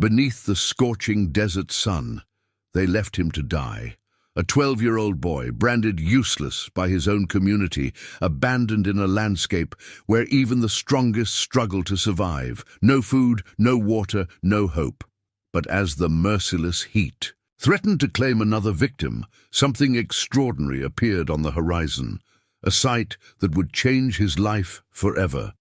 Beneath the scorching desert sun, they left him to die. A 12-year-old boy, branded useless by his own community, abandoned in a landscape where even the strongest struggle to survive. No food, no water, no hope. But as the merciless heat threatened to claim another victim, something extraordinary appeared on the horizon, a sight that would change his life forever.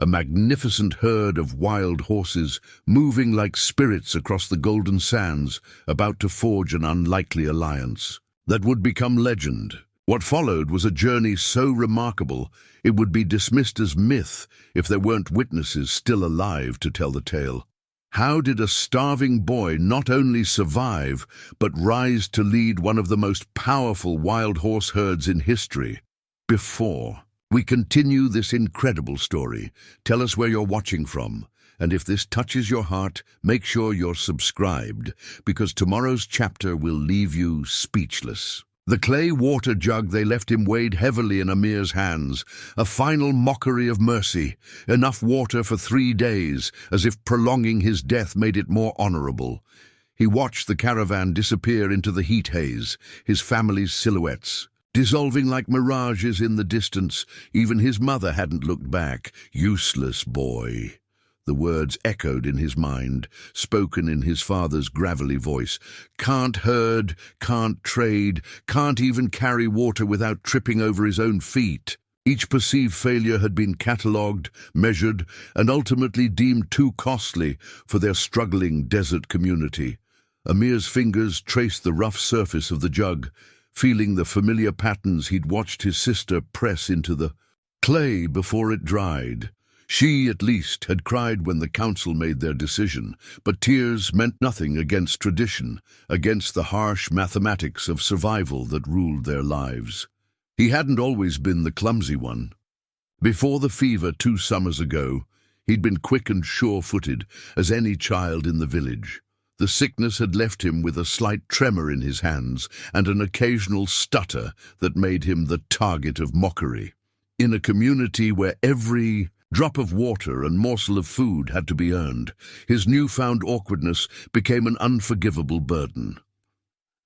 A magnificent herd of wild horses, moving like spirits across the golden sands, about to forge an unlikely alliance that would become legend. What followed was a journey so remarkable it would be dismissed as myth if there weren't witnesses still alive to tell the tale. How did a starving boy not only survive, but rise to lead one of the most powerful wild horse herds in history? Before we continue this incredible story, tell us where you're watching from. And if this touches your heart, make sure you're subscribed, because tomorrow's chapter will leave you speechless. The clay water jug they left him weighed heavily in Amir's hands, a final mockery of mercy, enough water for 3 days, as if prolonging his death made it more honorable. He watched the caravan disappear into the heat haze, his family's silhouettes dissolving like mirages in the distance. Even his mother hadn't looked back. Useless boy. The words echoed in his mind, spoken in his father's gravelly voice. Can't herd, can't trade, can't even carry water without tripping over his own feet. Each perceived failure had been catalogued, measured, and ultimately deemed too costly for their struggling desert community. Amir's fingers traced the rough surface of the jug, feeling the familiar patterns he'd watched his sister press into the clay before it dried. She, at least, had cried when the council made their decision, but tears meant nothing against tradition, against the harsh mathematics of survival that ruled their lives. He hadn't always been the clumsy one. Before the fever 2 summers ago, he'd been quick and sure-footed as any child in the village. The sickness had left him with a slight tremor in his hands and an occasional stutter that made him the target of mockery. In a community where every drop of water and morsel of food had to be earned, his newfound awkwardness became an unforgivable burden.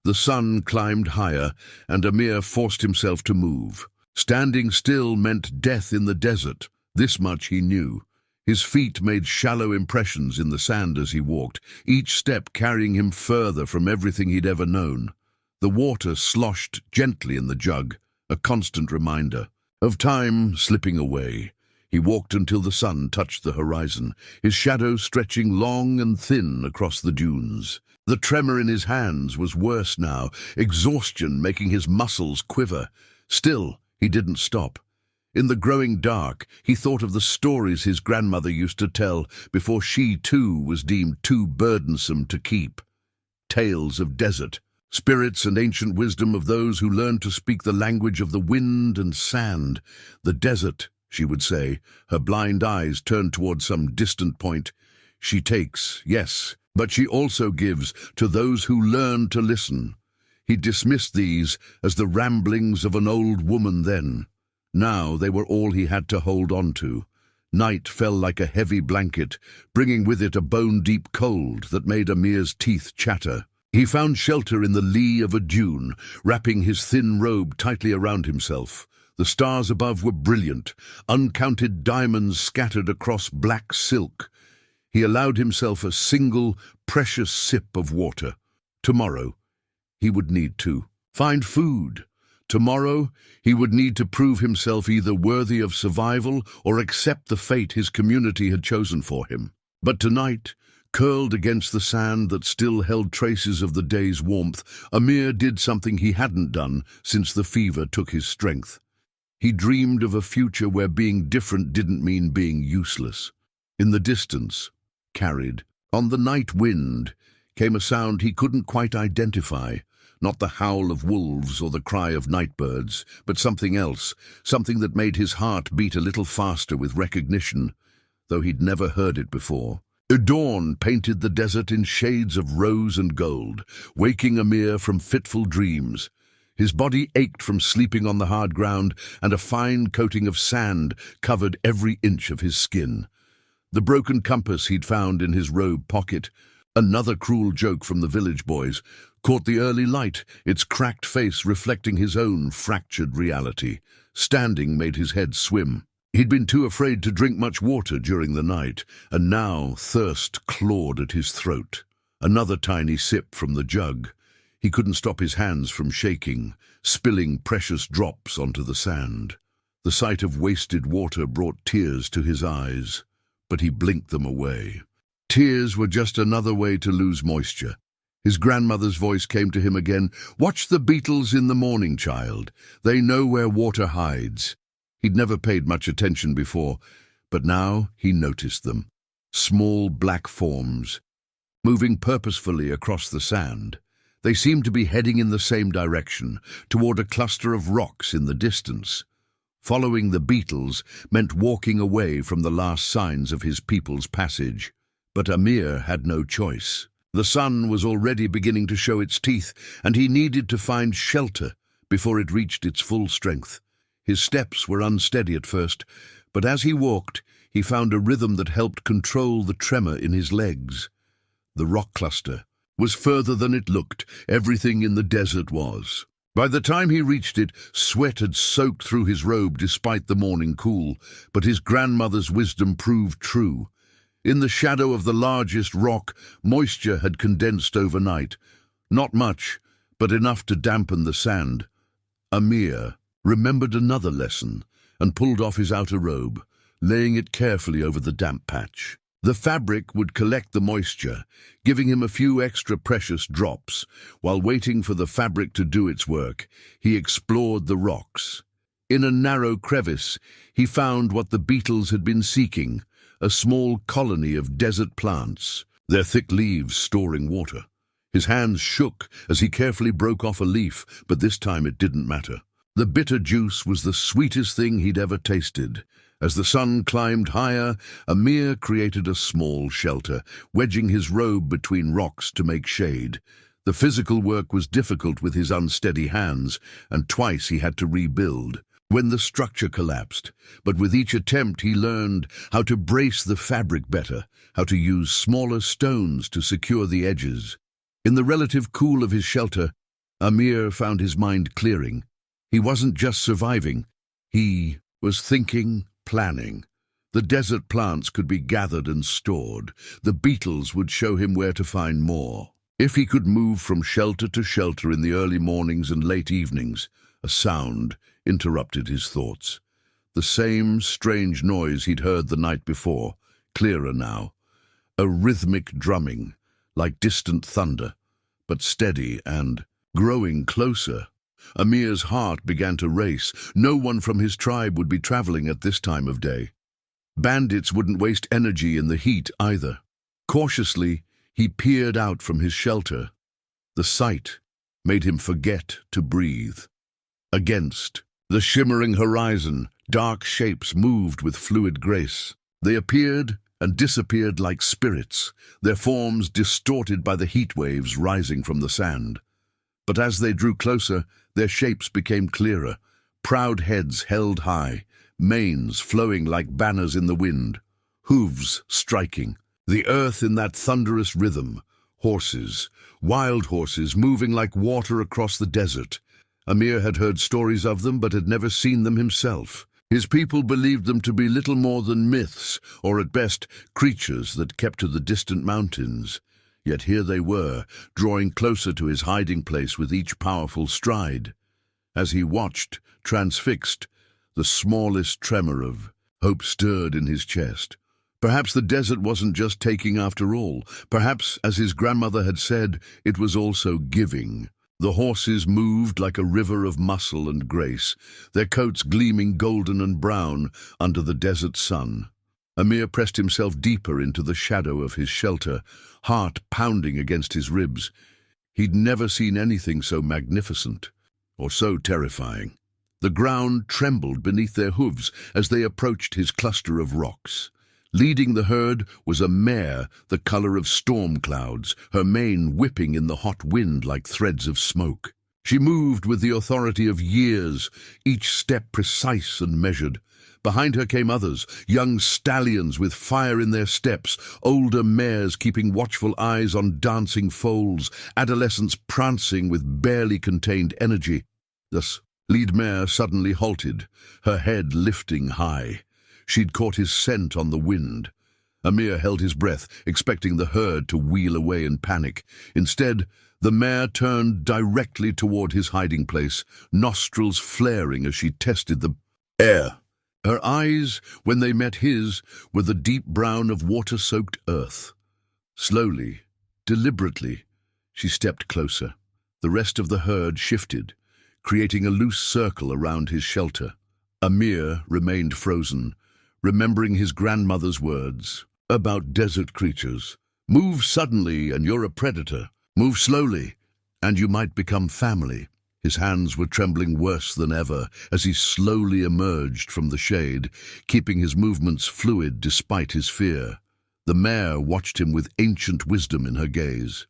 The sun climbed higher, and Amir forced himself to move. Standing still meant death in the desert. This much he knew. His feet made shallow impressions in the sand as he walked, each step carrying him further from everything he'd ever known. The water sloshed gently in the jug, a constant reminder of time slipping away. He walked until the sun touched the horizon, his shadow stretching long and thin across the dunes. The tremor in his hands was worse now, exhaustion making his muscles quiver. Still, he didn't stop. In the growing dark, he thought of the stories his grandmother used to tell before she, too, was deemed too burdensome to keep. Tales of desert, spirits and ancient wisdom of those who learned to speak the language of the wind and sand. The desert, she would say, her blind eyes turned toward some distant point. She takes, yes, but she also gives to those who learn to listen. He dismissed these as the ramblings of an old woman then. Now they were all he had to hold on to. Night fell like a heavy blanket, bringing with it a bone-deep cold that made Amir's teeth chatter. He found shelter in the lee of a dune, wrapping his thin robe tightly around himself. The stars above were brilliant, uncounted diamonds scattered across black silk. He allowed himself a single, precious sip of water. Tomorrow, he would need to find food. Tomorrow, he would need to prove himself either worthy of survival or accept the fate his community had chosen for him. But tonight, curled against the sand that still held traces of the day's warmth, Amir did something he hadn't done since the fever took his strength. He dreamed of a future where being different didn't mean being useless. In the distance, carried on the night wind, came a sound he couldn't quite identify. Not the howl of wolves or the cry of nightbirds, but something else, something that made his heart beat a little faster with recognition, though he'd never heard it before. Dawn painted the desert in shades of rose and gold, waking Amir from fitful dreams. His body ached from sleeping on the hard ground, and a fine coating of sand covered every inch of his skin. The broken compass he'd found in his robe pocket Another cruel joke from the village boys caught the early light, its cracked face reflecting his own fractured reality. Standing made his head swim. He'd been too afraid to drink much water during the night, and now thirst clawed at his throat. Another tiny sip from the jug. He couldn't stop his hands from shaking, spilling precious drops onto the sand. The sight of wasted water brought tears to his eyes, but he blinked them away. Tears were just another way to lose moisture. His grandmother's voice came to him again. "Watch the beetles in the morning, child. They know where water hides." He'd never paid much attention before, but now he noticed them. Small black forms, moving purposefully across the sand. They seemed to be heading in the same direction, toward a cluster of rocks in the distance. Following the beetles meant walking away from the last signs of his people's passage. But Amir had no choice. The sun was already beginning to show its teeth, and he needed to find shelter before it reached its full strength. His steps were unsteady at first, but as he walked, he found a rhythm that helped control the tremor in his legs. The rock cluster was further than it looked. Everything in the desert was. By the time he reached it, sweat had soaked through his robe despite the morning cool, but his grandmother's wisdom proved true. In the shadow of the largest rock, moisture had condensed overnight. Not much, but enough to dampen the sand. Amir remembered another lesson and pulled off his outer robe, laying it carefully over the damp patch. The fabric would collect the moisture, giving him a few extra precious drops. While waiting for the fabric to do its work, he explored the rocks. In a narrow crevice, he found what the beetles had been seeking, a small colony of desert plants, their thick leaves storing water. His hands shook as he carefully broke off a leaf, but this time it didn't matter. The bitter juice was the sweetest thing he'd ever tasted. As the sun climbed higher, Amir created a small shelter, wedging his robe between rocks to make shade. The physical work was difficult with his unsteady hands, and twice he had to rebuild when the structure collapsed. But with each attempt he learned how to brace the fabric better, how to use smaller stones to secure the edges. In the relative cool of his shelter, Amir found his mind clearing. He wasn't just surviving, he was thinking, planning. The desert plants could be gathered and stored. The beetles would show him where to find more. If he could move from shelter to shelter in the early mornings and late evenings, a sound interrupted his thoughts. The same strange noise he'd heard the night before, clearer now. A rhythmic drumming, like distant thunder, but steady and growing closer. Amir's heart began to race. No one from his tribe would be traveling at this time of day. Bandits wouldn't waste energy in the heat either. Cautiously, he peered out from his shelter. The sight made him forget to breathe. Against the shimmering horizon, dark shapes moved with fluid grace. They appeared and disappeared like spirits, their forms distorted by the heat waves rising from the sand. But as they drew closer, their shapes became clearer, proud heads held high, manes flowing like banners in the wind, hooves striking, the earth in that thunderous rhythm, horses, wild horses moving like water across the desert. Amir had heard stories of them but had never seen them himself. His people believed them to be little more than myths, or at best creatures that kept to the distant mountains. Yet here they were, drawing closer to his hiding place with each powerful stride. As he watched, transfixed, the smallest tremor of hope stirred in his chest. Perhaps the desert wasn't just taking after all. Perhaps, as his grandmother had said, it was also giving. The horses moved like a river of muscle and grace, their coats gleaming golden and brown under the desert sun. Amir pressed himself deeper into the shadow of his shelter, heart pounding against his ribs. He'd never seen anything so magnificent, or so terrifying. The ground trembled beneath their hooves as they approached his cluster of rocks. Leading the herd was a mare the color of storm clouds, her mane whipping in the hot wind like threads of smoke. She moved with the authority of years, each step precise and measured. Behind her came others, young stallions with fire in their steps, older mares keeping watchful eyes on dancing foals, adolescents prancing with barely contained energy. The lead mare suddenly halted, her head lifting high. She'd caught his scent on the wind. Amir held his breath, expecting the herd to wheel away in panic. Instead, the mare turned directly toward his hiding place, nostrils flaring as she tested the air. Her eyes, when they met his, were the deep brown of water-soaked earth. Slowly, deliberately, she stepped closer. The rest of the herd shifted, creating a loose circle around his shelter. Amir remained frozen, remembering his grandmother's words about desert creatures. Move suddenly and you're a predator. Move slowly and you might become family. His hands were trembling worse than ever as he slowly emerged from the shade, keeping his movements fluid despite his fear. The mare watched him with ancient wisdom in her gaze.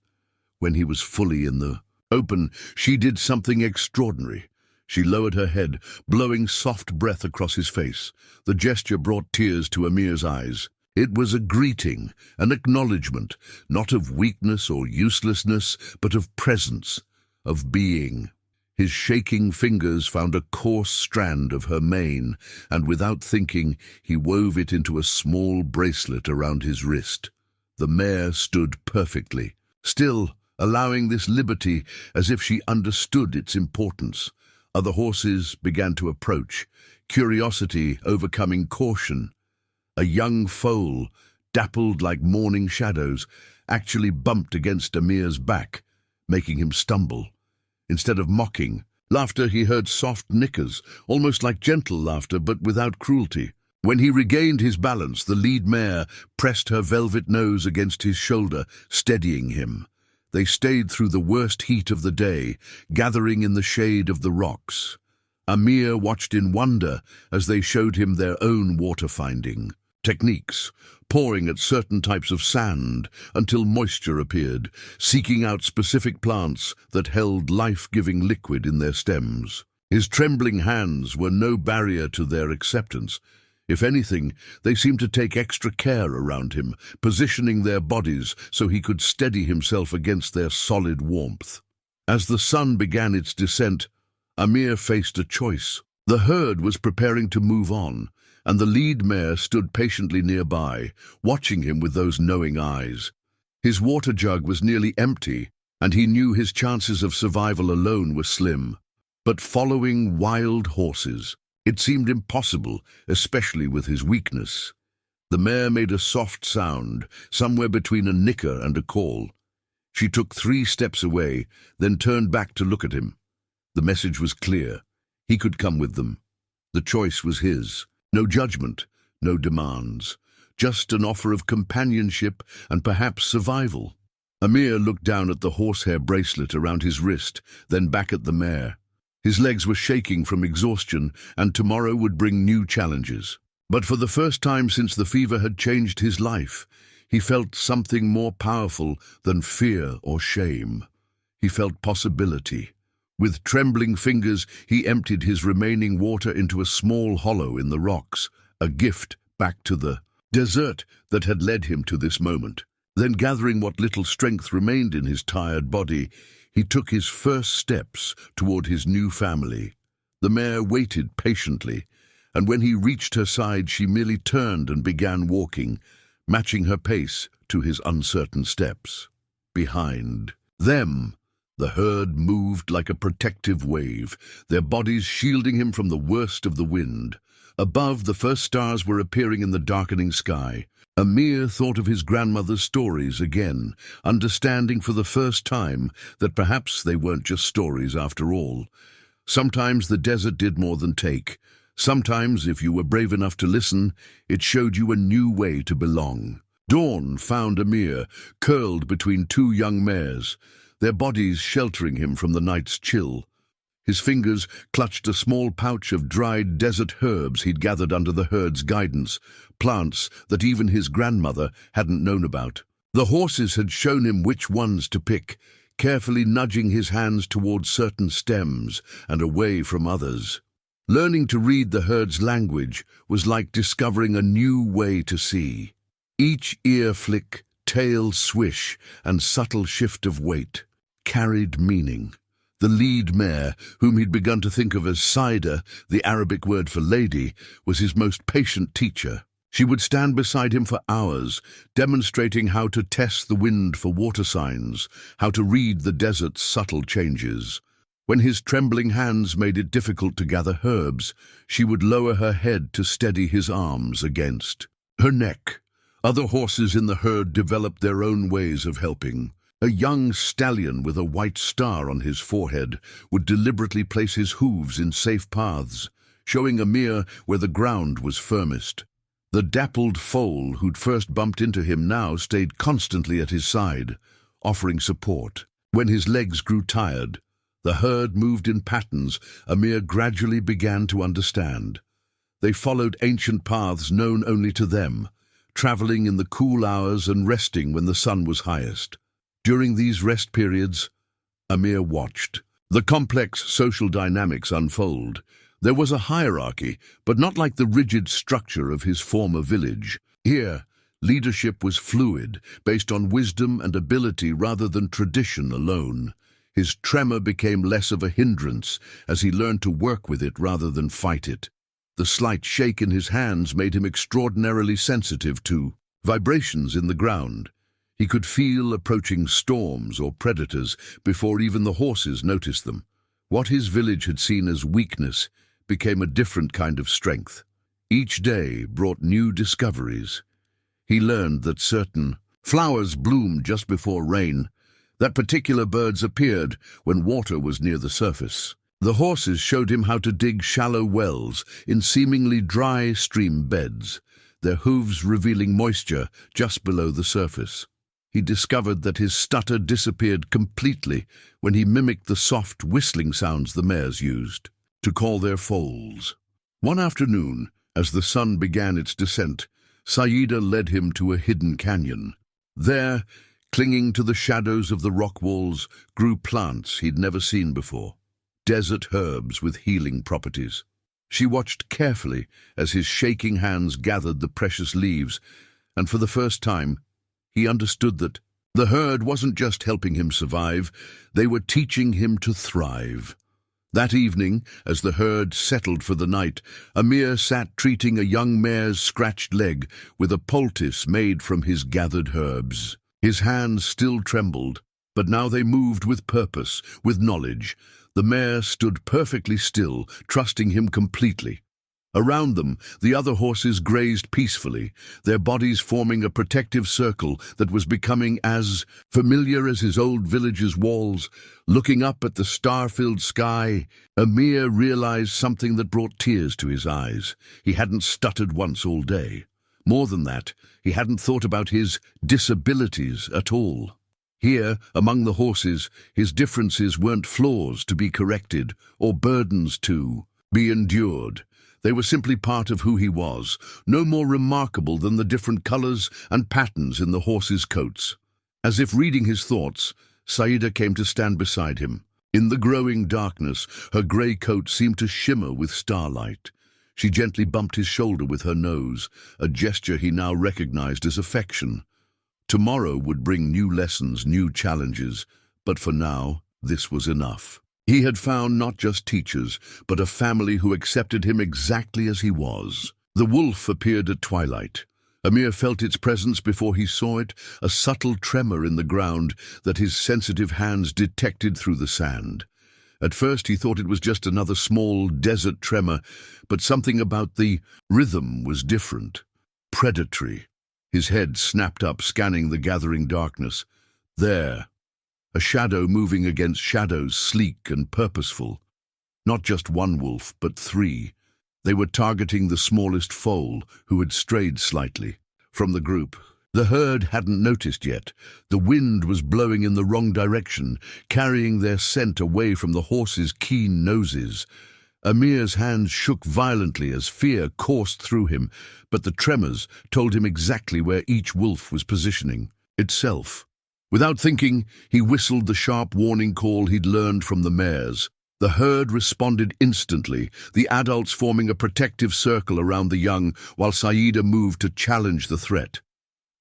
When he was fully in the open, she did something extraordinary. She lowered her head, blowing soft breath across his face. The gesture brought tears to Amir's eyes. It was a greeting, an acknowledgement, not of weakness or uselessness, but of presence, of being. His shaking fingers found a coarse strand of her mane, and without thinking, he wove it into a small bracelet around his wrist. The mare stood perfectly, still allowing this liberty as if she understood its importance. Other horses began to approach, curiosity overcoming caution. A young foal, dappled like morning shadows, actually bumped against Amir's back, making him stumble. Instead of mocking laughter, he heard soft nickers, almost like gentle laughter but without cruelty. When he regained his balance, the lead mare pressed her velvet nose against his shoulder, steadying him. They stayed through the worst heat of the day, gathering in the shade of the rocks. Amir watched in wonder as they showed him their own water-finding techniques, pouring at certain types of sand until moisture appeared, seeking out specific plants that held life-giving liquid in their stems. His trembling hands were no barrier to their acceptance. If anything, they seemed to take extra care around him, positioning their bodies so he could steady himself against their solid warmth. As the sun began its descent, Amir faced a choice. The herd was preparing to move on, and the lead mare stood patiently nearby, watching him with those knowing eyes. His water jug was nearly empty, and he knew his chances of survival alone were slim. But following wild horses, it seemed impossible, especially with his weakness. The mare made a soft sound, somewhere between a nicker and a call. She took 3 steps away, then turned back to look at him. The message was clear. He could come with them. The choice was his. No judgment, no demands. Just an offer of companionship and perhaps survival. Amir looked down at the horsehair bracelet around his wrist, then back at the mare. His legs were shaking from exhaustion, and tomorrow would bring new challenges. But for the first time since the fever had changed his life, he felt something more powerful than fear or shame. He felt possibility. With trembling fingers, he emptied his remaining water into a small hollow in the rocks, a gift back to the desert that had led him to this moment. Then, gathering what little strength remained in his tired body, he took his first steps toward his new family. The mare waited patiently, and when he reached her side, she merely turned and began walking, matching her pace to his uncertain steps. Behind them, the herd moved like a protective wave, their bodies shielding him from the worst of the wind. Above, the first stars were appearing in the darkening sky. Amir thought of his grandmother's stories again, understanding for the first time that perhaps they weren't just stories after all. Sometimes the desert did more than take. Sometimes, if you were brave enough to listen, it showed you a new way to belong. Dawn found Amir, curled between 2 young mares, their bodies sheltering him from the night's chill. His fingers clutched a small pouch of dried desert herbs he'd gathered under the herd's guidance, plants that even his grandmother hadn't known about. The horses had shown him which ones to pick, carefully nudging his hands towards certain stems and away from others. Learning to read the herd's language was like discovering a new way to see. Each ear flick, tail swish, and subtle shift of weight carried meaning. The lead mare, whom he'd begun to think of as Saida, the Arabic word for lady, was his most patient teacher. She would stand beside him for hours, demonstrating how to test the wind for water signs, how to read the desert's subtle changes. When his trembling hands made it difficult to gather herbs, she would lower her head to steady his arms against her neck. Other horses in the herd developed their own ways of helping. A young stallion with a white star on his forehead would deliberately place his hooves in safe paths, showing Amir where the ground was firmest. The dappled foal who'd first bumped into him now stayed constantly at his side, offering support. When his legs grew tired, the herd moved in patterns Amir gradually began to understand. They followed ancient paths known only to them, traveling in the cool hours and resting when the sun was highest. During these rest periods, Amir watched the complex social dynamics unfold. There was a hierarchy, but not like the rigid structure of his former village. Here, leadership was fluid, based on wisdom and ability rather than tradition alone. His tremor became less of a hindrance as he learned to work with it rather than fight it. The slight shake in his hands made him extraordinarily sensitive to vibrations in the ground. He could feel approaching storms or predators before even the horses noticed them. What his village had seen as weakness became a different kind of strength. Each day brought new discoveries. He learned that certain flowers bloomed just before rain, that particular birds appeared when water was near the surface. The horses showed him how to dig shallow wells in seemingly dry stream beds, their hooves revealing moisture just below the surface. He discovered that his stutter disappeared completely when he mimicked the soft whistling sounds the mares used to call their foals. One afternoon, as the sun began its descent, Saida led him to a hidden canyon. There, clinging to the shadows of the rock walls, grew plants he'd never seen before, desert herbs with healing properties. She watched carefully as his shaking hands gathered the precious leaves, and for the first time, he understood that the herd wasn't just helping him survive, they were teaching him to thrive. That evening, as the herd settled for the night, Amir sat treating a young mare's scratched leg with a poultice made from his gathered herbs. His hands still trembled, but now they moved with purpose, with knowledge. The mare stood perfectly still, trusting him completely. Around them, the other horses grazed peacefully, their bodies forming a protective circle that was becoming as familiar as his old village's walls. Looking up at the star-filled sky, Amir realized something that brought tears to his eyes. He hadn't stuttered once all day. More than that, he hadn't thought about his disabilities at all. Here, among the horses, his differences weren't flaws to be corrected or burdens to be endured. They were simply part of who he was, no more remarkable than the different colors and patterns in the horses' coats. As if reading his thoughts, Saida came to stand beside him. In the growing darkness, her grey coat seemed to shimmer with starlight. She gently bumped his shoulder with her nose, a gesture he now recognized as affection. Tomorrow would bring new lessons, new challenges, but for now, this was enough. He had found not just teachers, but a family who accepted him exactly as he was. The wolf appeared at twilight. Amir felt its presence before he saw it, a subtle tremor in the ground that his sensitive hands detected through the sand. At first he thought it was just another small desert tremor, but something about the rhythm was different, predatory. His head snapped up, scanning the gathering darkness. There, a shadow moving against shadows, sleek and purposeful. Not just one wolf, but three. They were targeting the smallest foal, who had strayed slightly from the group. The herd hadn't noticed yet. The wind was blowing in the wrong direction, carrying their scent away from the horses' keen noses. Amir's hands shook violently as fear coursed through him, but the tremors told him exactly where each wolf was positioning itself. Without thinking, he whistled the sharp warning call he'd learned from the mares. The herd responded instantly, the adults forming a protective circle around the young while Saida moved to challenge the threat.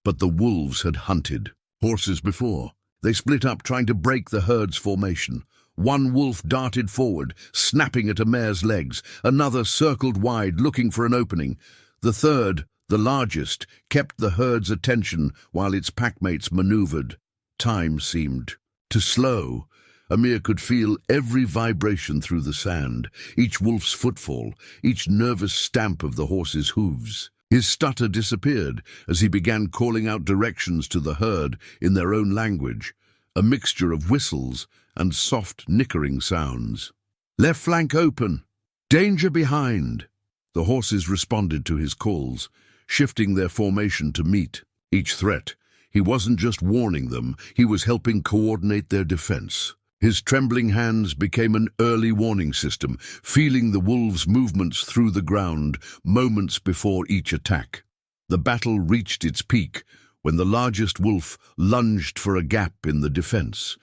But the wolves had hunted horses before. They split up, trying to break the herd's formation. One wolf darted forward, snapping at a mare's legs. Another circled wide, looking for an opening. The third, the largest, kept the herd's attention while its packmates maneuvered. Time seemed to slow. Amir could feel every vibration through the sand, each wolf's footfall, each nervous stamp of the horse's hooves. His stutter disappeared as he began calling out directions to the herd in their own language, a mixture of whistles and soft nickering sounds. "Left flank open! Danger behind!" The horses responded to his calls, shifting their formation to meet each threat. He wasn't just warning them, he was helping coordinate their defense. His trembling hands became an early warning system, feeling the wolves' movements through the ground moments before each attack. The battle reached its peak when the largest wolf lunged for a gap in the defense.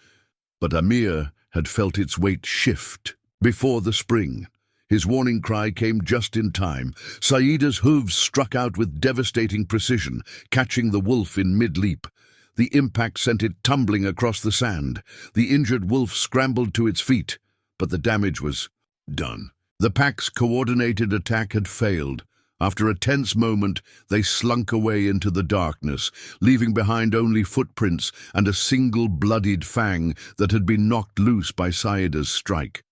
But Amir had felt its weight shift before the spring. His warning cry came just in time. Saida's hooves struck out with devastating precision, catching the wolf in mid-leap. The impact sent it tumbling across the sand. The injured wolf scrambled to its feet, but the damage was done. The pack's coordinated attack had failed. After a tense moment, they slunk away into the darkness, leaving behind only footprints and a single bloodied fang that had been knocked loose by Saida's strike.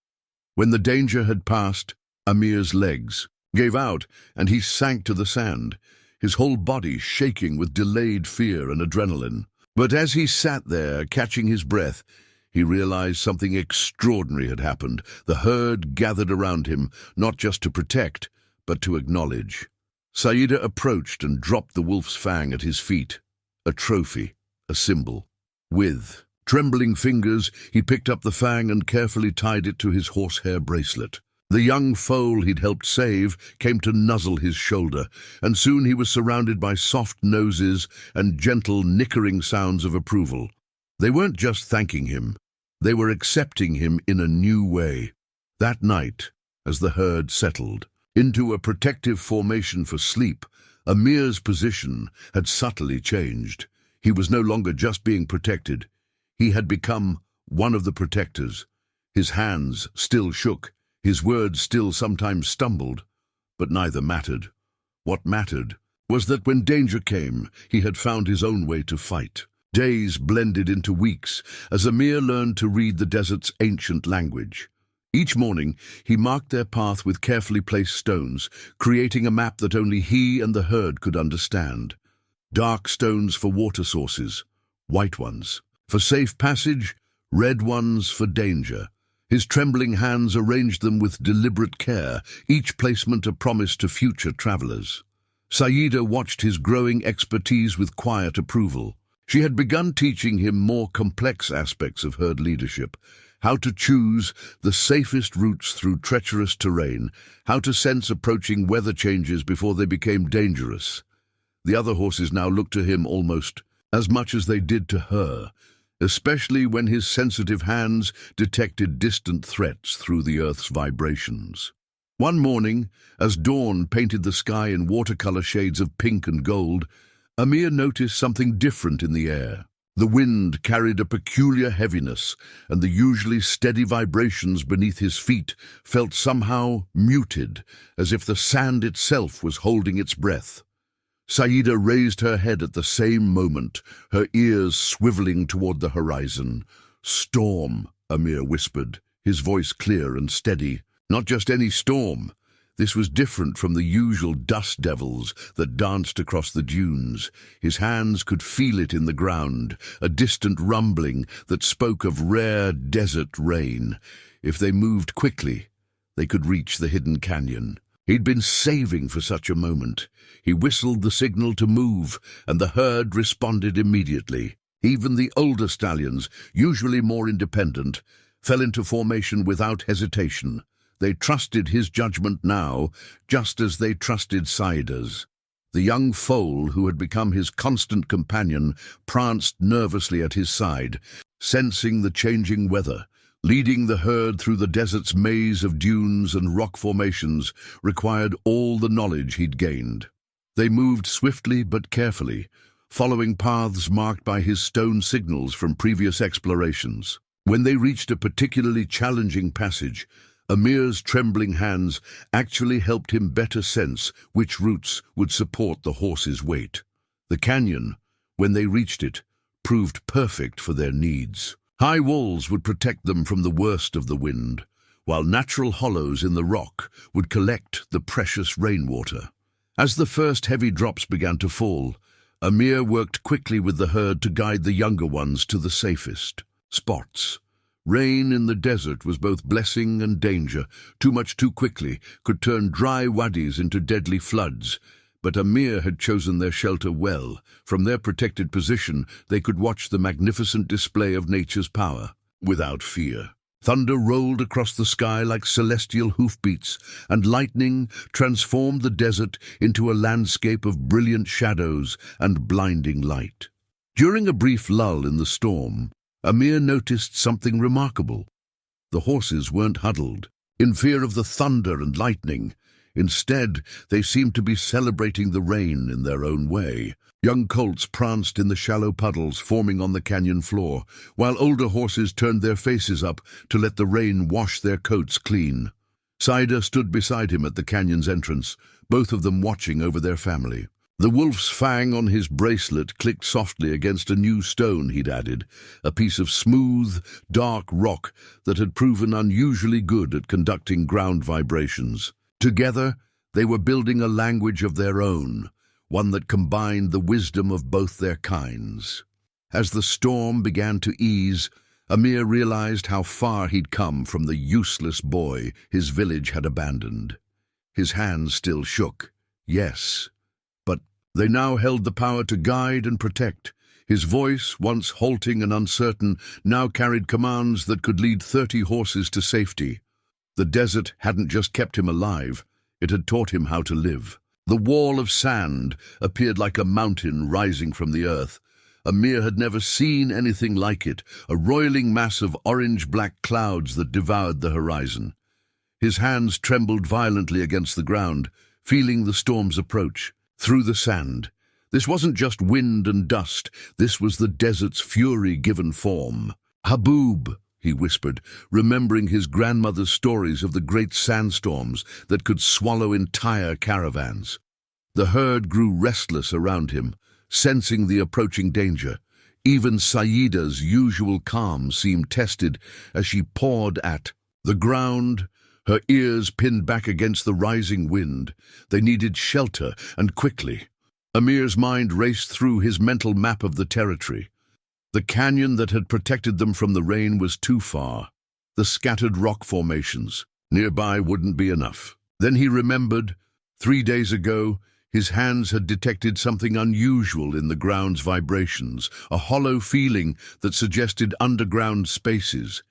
When the danger had passed, Amir's legs gave out and he sank to the sand, his whole body shaking with delayed fear and adrenaline. But as he sat there, catching his breath, he realized something extraordinary had happened. The herd gathered around him, not just to protect, but to acknowledge. Saida approached and dropped the wolf's fang at his feet, a trophy, a symbol. With trembling fingers, he picked up the fang and carefully tied it to his horsehair bracelet. The young foal he'd helped save came to nuzzle his shoulder, and soon he was surrounded by soft noses and gentle nickering sounds of approval. They weren't just thanking him, they were accepting him in a new way. That night, as the herd settled into a protective formation for sleep, Amir's position had subtly changed. He was no longer just being protected. He had become one of the protectors. His hands still shook, his words still sometimes stumbled, but neither mattered. What mattered was that when danger came, he had found his own way to fight. Days blended into weeks as Amir learned to read the desert's ancient language. Each morning, he marked their path with carefully placed stones, creating a map that only he and the herd could understand. Dark stones for water sources, white ones for safe passage, red ones for danger. His trembling hands arranged them with deliberate care, each placement a promise to future travelers. Saida watched his growing expertise with quiet approval. She had begun teaching him more complex aspects of herd leadership, how to choose the safest routes through treacherous terrain, how to sense approaching weather changes before they became dangerous. The other horses now looked to him almost as much as they did to her, especially when his sensitive hands detected distant threats through the earth's vibrations. One morning, as dawn painted the sky in watercolor shades of pink and gold, Amir noticed something different in the air. The wind carried a peculiar heaviness, and the usually steady vibrations beneath his feet felt somehow muted, as if the sand itself was holding its breath. Saida raised her head at the same moment, her ears swiveling toward the horizon. "Storm," Amir whispered, his voice clear and steady. Not just any storm. This was different from the usual dust devils that danced across the dunes. His hands could feel it in the ground, a distant rumbling that spoke of rare desert rain. If they moved quickly, they could reach the hidden canyon. He'd been saving for such a moment. He whistled the signal to move, and the herd responded immediately. Even the older stallions, usually more independent, fell into formation without hesitation. They trusted his judgment now, just as they trusted Saida's. The young foal, who had become his constant companion, pranced nervously at his side, sensing the changing weather, Leading the herd through the desert's maze of dunes and rock formations required all the knowledge he'd gained. They moved swiftly but carefully, following paths marked by his stone signals from previous explorations. When they reached a particularly challenging passage, Amir's trembling hands actually helped him better sense which routes would support the horse's weight. The canyon, when they reached it, proved perfect for their needs. High walls would protect them from the worst of the wind, while natural hollows in the rock would collect the precious rainwater. As the first heavy drops began to fall, Amir worked quickly with the herd to guide the younger ones to the safest spots. Rain in the desert was both blessing and danger. Too much too quickly could turn dry wadis into deadly floods, but Amir had chosen their shelter well. From their protected position, they could watch the magnificent display of nature's power without fear. Thunder rolled across the sky like celestial hoofbeats, and lightning transformed the desert into a landscape of brilliant shadows and blinding light. During a brief lull in the storm, Amir noticed something remarkable. The horses weren't huddled, in fear of the thunder and lightning. Instead, they seemed to be celebrating the rain in their own way. Young colts pranced in the shallow puddles forming on the canyon floor, while older horses turned their faces up to let the rain wash their coats clean. Saida stood beside him at the canyon's entrance, both of them watching over their family. The wolf's fang on his bracelet clicked softly against a new stone he'd added, a piece of smooth, dark rock that had proven unusually good at conducting ground vibrations. Together, they were building a language of their own, one that combined the wisdom of both their kinds. As the storm began to ease, Amir realized how far he'd come from the useless boy his village had abandoned. His hands still shook, yes, but they now held the power to guide and protect. His voice, once halting and uncertain, now carried commands that could lead 30 horses to safety. The desert hadn't just kept him alive, it had taught him how to live. The wall of sand appeared like a mountain rising from the earth. Amir had never seen anything like it, a roiling mass of orange-black clouds that devoured the horizon. His hands trembled violently against the ground, feeling the storm's approach. Through the sand, this wasn't just wind and dust, this was the desert's fury given form. "Haboob," he whispered, remembering his grandmother's stories of the great sandstorms that could swallow entire caravans. The herd grew restless around him, sensing the approaching danger. Even Saida's usual calm seemed tested as she pawed at the ground, her ears pinned back against the rising wind. They needed shelter, and quickly. Amir's mind raced through his mental map of the territory. The canyon that had protected them from the rain was too far. The scattered rock formations nearby wouldn't be enough. Then he remembered, 3 days ago, his hands had detected something unusual in the ground's vibrations, a hollow feeling that suggested underground spaces.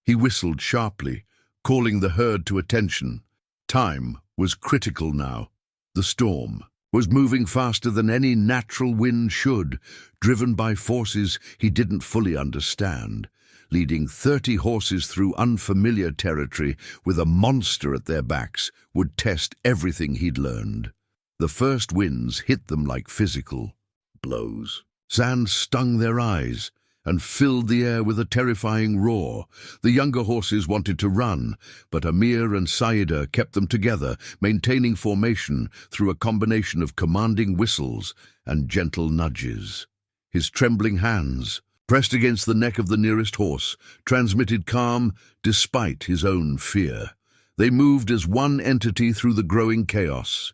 He whistled sharply, calling the herd to attention. Time was critical now. The storm was moving faster than any natural wind should, driven by forces he didn't fully understand. Leading 30 horses through unfamiliar territory with a monster at their backs would test everything he'd learned. The first winds hit them like physical blows. Sand stung their eyes and filled the air with a terrifying roar. The younger horses wanted to run, but Amir and Saida kept them together, maintaining formation through a combination of commanding whistles and gentle nudges. His trembling hands, pressed against the neck of the nearest horse, transmitted calm despite his own fear. They moved as one entity through the growing chaos.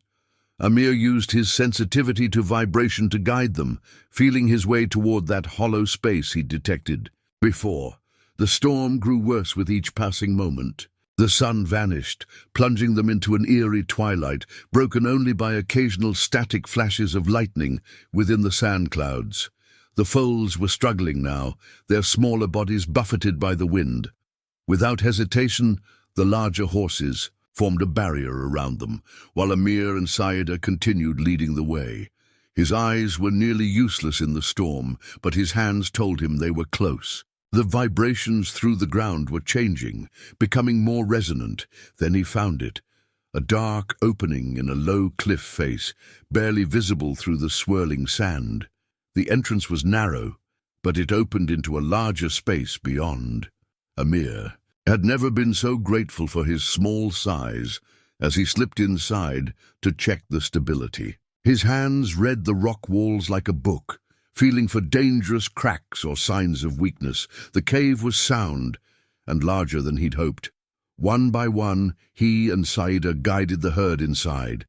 Amir used his sensitivity to vibration to guide them, feeling his way toward that hollow space he'd detected before. The storm grew worse with each passing moment. The sun vanished, plunging them into an eerie twilight, broken only by occasional static flashes of lightning within the sand clouds. The foals were struggling now, their smaller bodies buffeted by the wind. Without hesitation, the larger horses formed a barrier around them, while Amir and Saida continued leading the way. His eyes were nearly useless in the storm, but his hands told him they were close. The vibrations through the ground were changing, becoming more resonant. Then he found it. A dark opening in a low cliff face, barely visible through the swirling sand. The entrance was narrow, but it opened into a larger space beyond. Amir had never been so grateful for his small size as he slipped inside to check the stability. His hands read the rock walls like a book, feeling for dangerous cracks or signs of weakness. The cave was sound and larger than he'd hoped. One by one, he and Saida guided the herd inside.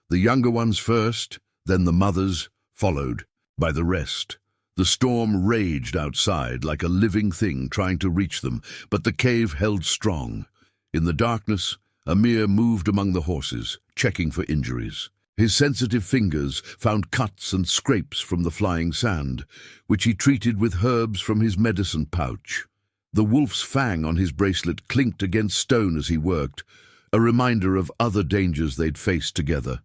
The younger ones first, then the mothers, followed by the rest. The storm raged outside like a living thing trying to reach them, but the cave held strong. In the darkness, Amir moved among the horses, checking for injuries. His sensitive fingers found cuts and scrapes from the flying sand, which he treated with herbs from his medicine pouch. The wolf's fang on his bracelet clinked against stone as he worked, a reminder of other dangers they'd faced together.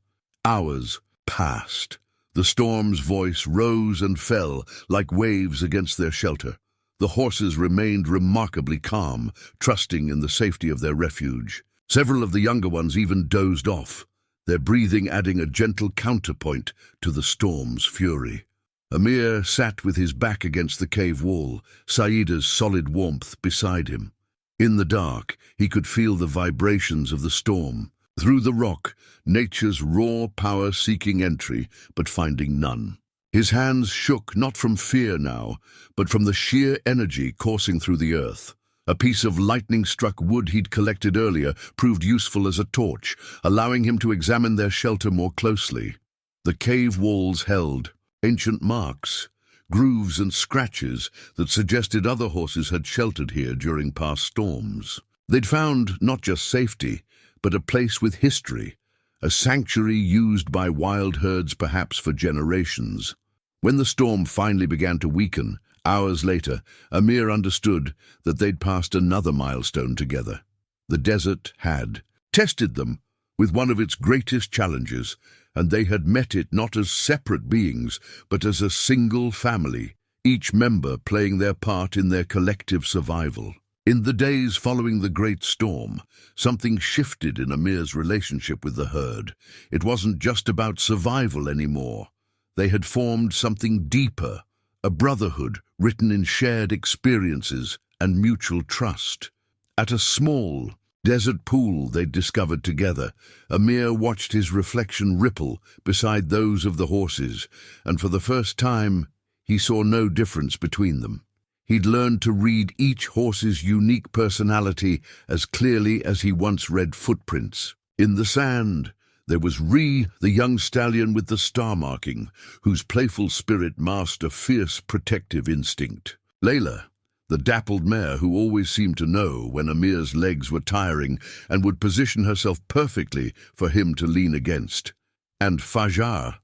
Hours passed. The storm's voice rose and fell like waves against their shelter. The horses remained remarkably calm, trusting in the safety of their refuge. Several of the younger ones even dozed off, their breathing adding a gentle counterpoint to the storm's fury. Amir sat with his back against the cave wall, Saida's solid warmth beside him. In the dark, he could feel the vibrations of the storm. Through the rock, nature's raw power seeking entry, but finding none. His hands shook not from fear now, but from the sheer energy coursing through the earth. A piece of lightning-struck wood he'd collected earlier proved useful as a torch, allowing him to examine their shelter more closely. The cave walls held ancient marks, grooves and scratches that suggested other horses had sheltered here during past storms. They'd found not just safety, but a place with history, a sanctuary used by wild herds perhaps for generations. When the storm finally began to weaken, hours later, Amir understood that they'd passed another milestone together. The desert had tested them with one of its greatest challenges, and they had met it not as separate beings, but as a single family, each member playing their part in their collective survival. In the days following the great storm, something shifted in Amir's relationship with the herd. It wasn't just about survival anymore. They had formed something deeper, a brotherhood written in shared experiences and mutual trust. At a small desert pool they'd discovered together, Amir watched his reflection ripple beside those of the horses, and for the first time he saw no difference between them. He'd learned to read each horse's unique personality as clearly as he once read footprints. In the sand, there was Ree, the young stallion with the star marking, whose playful spirit masked a fierce protective instinct. Layla, the dappled mare who always seemed to know when Amir's legs were tiring and would position herself perfectly for him to lean against. And Fajar,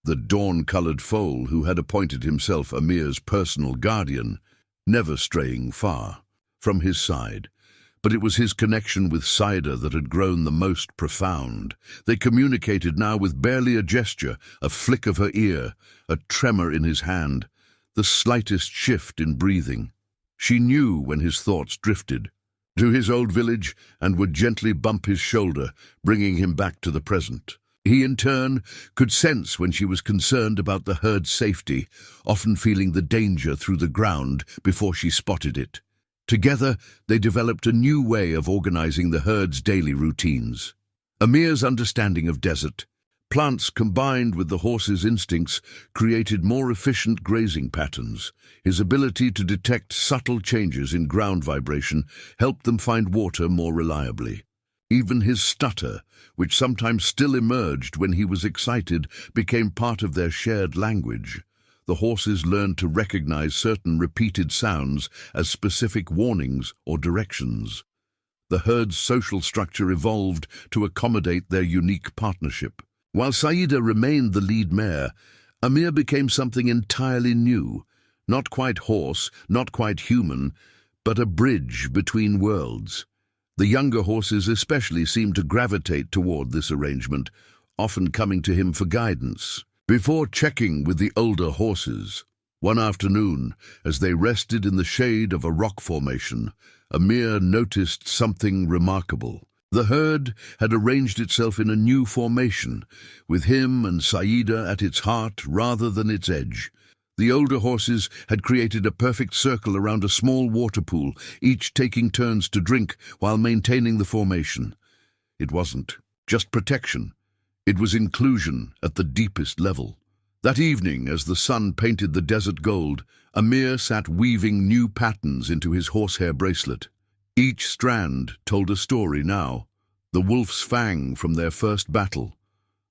the dawn-colored foal who had appointed himself Amir's personal guardian, never straying far from his side. But it was his connection with Saida that had grown the most profound. They communicated now with barely a gesture, a flick of her ear, a tremor in his hand, the slightest shift in breathing. She knew when his thoughts drifted to his old village and would gently bump his shoulder, bringing him back to the present. He, in turn, could sense when she was concerned about the herd's safety, often feeling the danger through the ground before she spotted it. Together, they developed a new way of organizing the herd's daily routines. Amir's understanding of desert plants combined with the horse's instincts created more efficient grazing patterns. His ability to detect subtle changes in ground vibration helped them find water more reliably. Even his stutter, which sometimes still emerged when he was excited, became part of their shared language. The horses learned to recognize certain repeated sounds as specific warnings or directions. The herd's social structure evolved to accommodate their unique partnership. While Saida remained the lead mare, Amir became something entirely new. Not quite horse, not quite human, but a bridge between worlds. The younger horses especially seemed to gravitate toward this arrangement, often coming to him for guidance. Before checking with the older horses, One afternoon, as they rested in the shade of a rock formation, Amir noticed something remarkable. The herd had arranged itself in a new formation, with him and Saida at its heart rather than its edge. The older horses had created a perfect circle around a small water pool, each taking turns to drink while maintaining the formation. It wasn't just protection. It was inclusion at the deepest level. That evening, as the sun painted the desert gold, Amir sat weaving new patterns into his horsehair bracelet. Each strand told a story now. The wolf's fang from their first battle.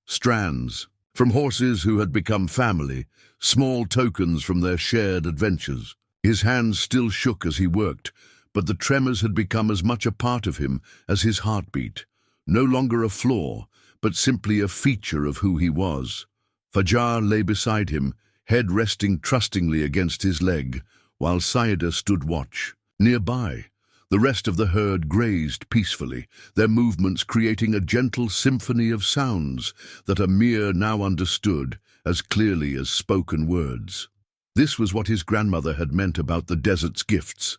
Strands from horses who had become family, small tokens from their shared adventures. His hands still shook as he worked, but the tremors had become as much a part of him as his heartbeat. No longer a flaw, but simply a feature of who he was. Fajar lay beside him, head resting trustingly against his leg, while Saida stood watch. Nearby, the rest of the herd grazed peacefully, their movements creating a gentle symphony of sounds that Amir now understood as clearly as spoken words. This was what his grandmother had meant about the desert's gifts.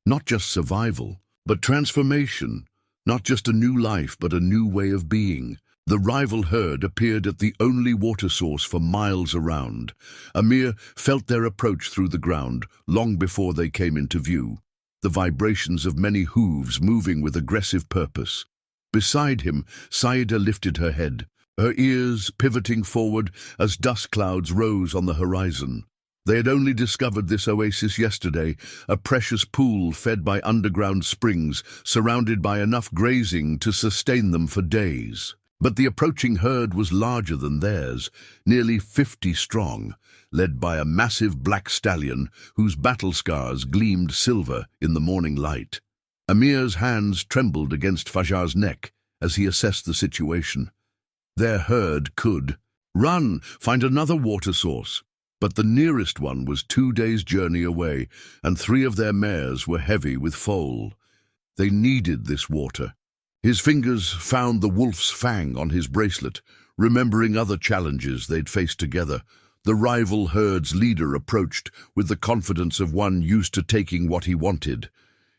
Not just survival, but transformation. Not just a new life, but a new way of being. The rival herd appeared at the only water source for miles around. Amir felt their approach through the ground long before they came into view, the vibrations of many hooves moving with aggressive purpose. Beside him, Saida lifted her head, her ears pivoting forward as dust clouds rose on the horizon. They had only discovered this oasis yesterday, a precious pool fed by underground springs, surrounded by enough grazing to sustain them for days. But the approaching herd was larger than theirs, nearly 50 strong, led by a massive black stallion whose battle scars gleamed silver in the morning light. Amir's hands trembled against Fajar's neck as he assessed the situation. Their herd could run, find another water source, but the nearest one was 2 days' journey away, and 3 of their mares were heavy with foal. They needed this water. His fingers found the wolf's fang on his bracelet, remembering other challenges they'd faced together. The rival herd's leader approached with the confidence of one used to taking what he wanted.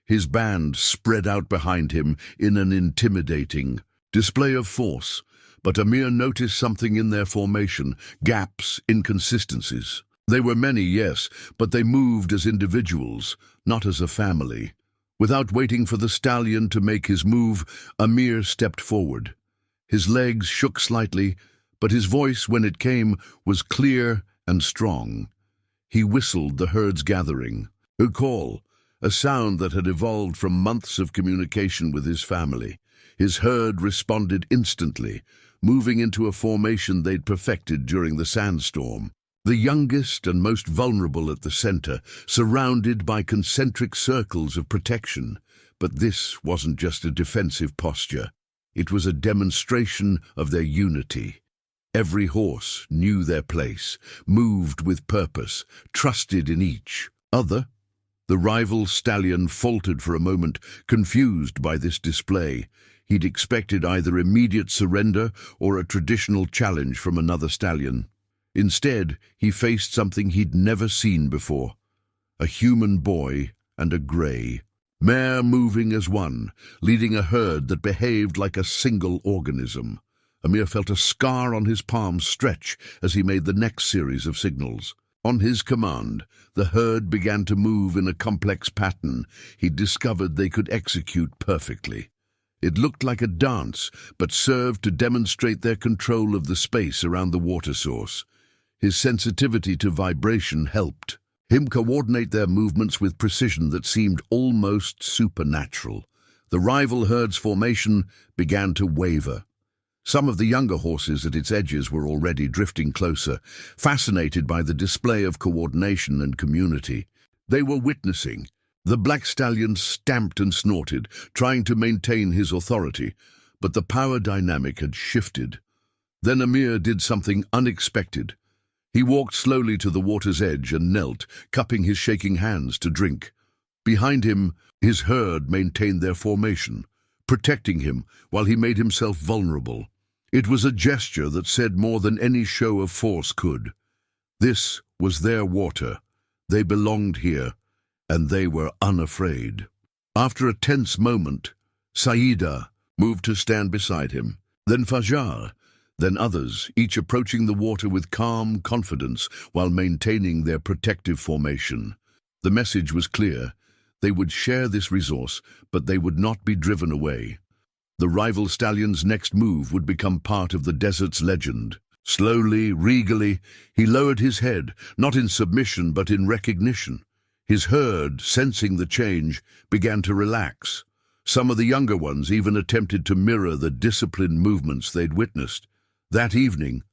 His band spread out behind him in an intimidating display of force, but Amir noticed something in their formation, gaps, inconsistencies. They were many, yes, but they moved as individuals, not as a family. Without waiting for the stallion to make his move, Amir stepped forward. His legs shook slightly, but his voice, when it came, was clear and strong. He whistled the herd's gathering, a call, a sound that had evolved from months of communication with his family. His herd responded instantly, moving into a formation they'd perfected during the sandstorm. The youngest and most vulnerable at the center, surrounded by concentric circles of protection. But this wasn't just a defensive posture. It was a demonstration of their unity. Every horse knew their place, moved with purpose, trusted in each other. The rival stallion faltered for a moment, confused by this display. He'd expected either immediate surrender or a traditional challenge from another stallion. Instead, he faced something he'd never seen before. A human boy and a grey mare moving as one, leading a herd that behaved like a single organism. Amir felt a scar on his palm stretch as he made the next series of signals. On his command, the herd began to move in a complex pattern he discovered they could execute perfectly. It looked like a dance, but served to demonstrate their control of the space around the water source. His sensitivity to vibration helped him coordinate their movements with precision that seemed almost supernatural. The rival herd's formation began to waver. Some of the younger horses at its edges were already drifting closer, fascinated by the display of coordination and community. They were witnessing. The black stallion stamped and snorted, trying to maintain his authority, but the power dynamic had shifted. Then Amir did something unexpected. He walked slowly to the water's edge and knelt, cupping his shaking hands to drink. Behind him, his herd maintained their formation, protecting him while he made himself vulnerable. It was a gesture that said more than any show of force could. This was their water, They belonged here, and they were unafraid. After a tense moment, Saida moved to stand beside him, then Fajar, then others, each approaching the water with calm confidence while maintaining their protective formation. The message was clear. They would share this resource, but they would not be driven away. The rival stallion's next move would become part of the desert's legend. Slowly, regally, he lowered his head, not in submission but in recognition. His herd, sensing the change, began to relax. Some of the younger ones even attempted to mirror the disciplined movements they'd witnessed. That evening,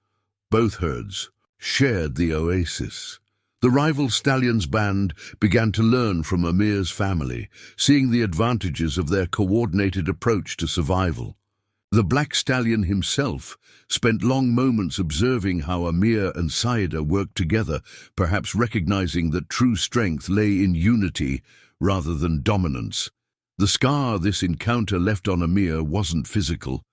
both herds shared the oasis. The rival stallion's band began to learn from Amir's family, seeing the advantages of their coordinated approach to survival. The black stallion himself spent long moments observing how Amir and Saida worked together, perhaps recognizing that true strength lay in unity rather than dominance. The scar this encounter left on Amir wasn't physical.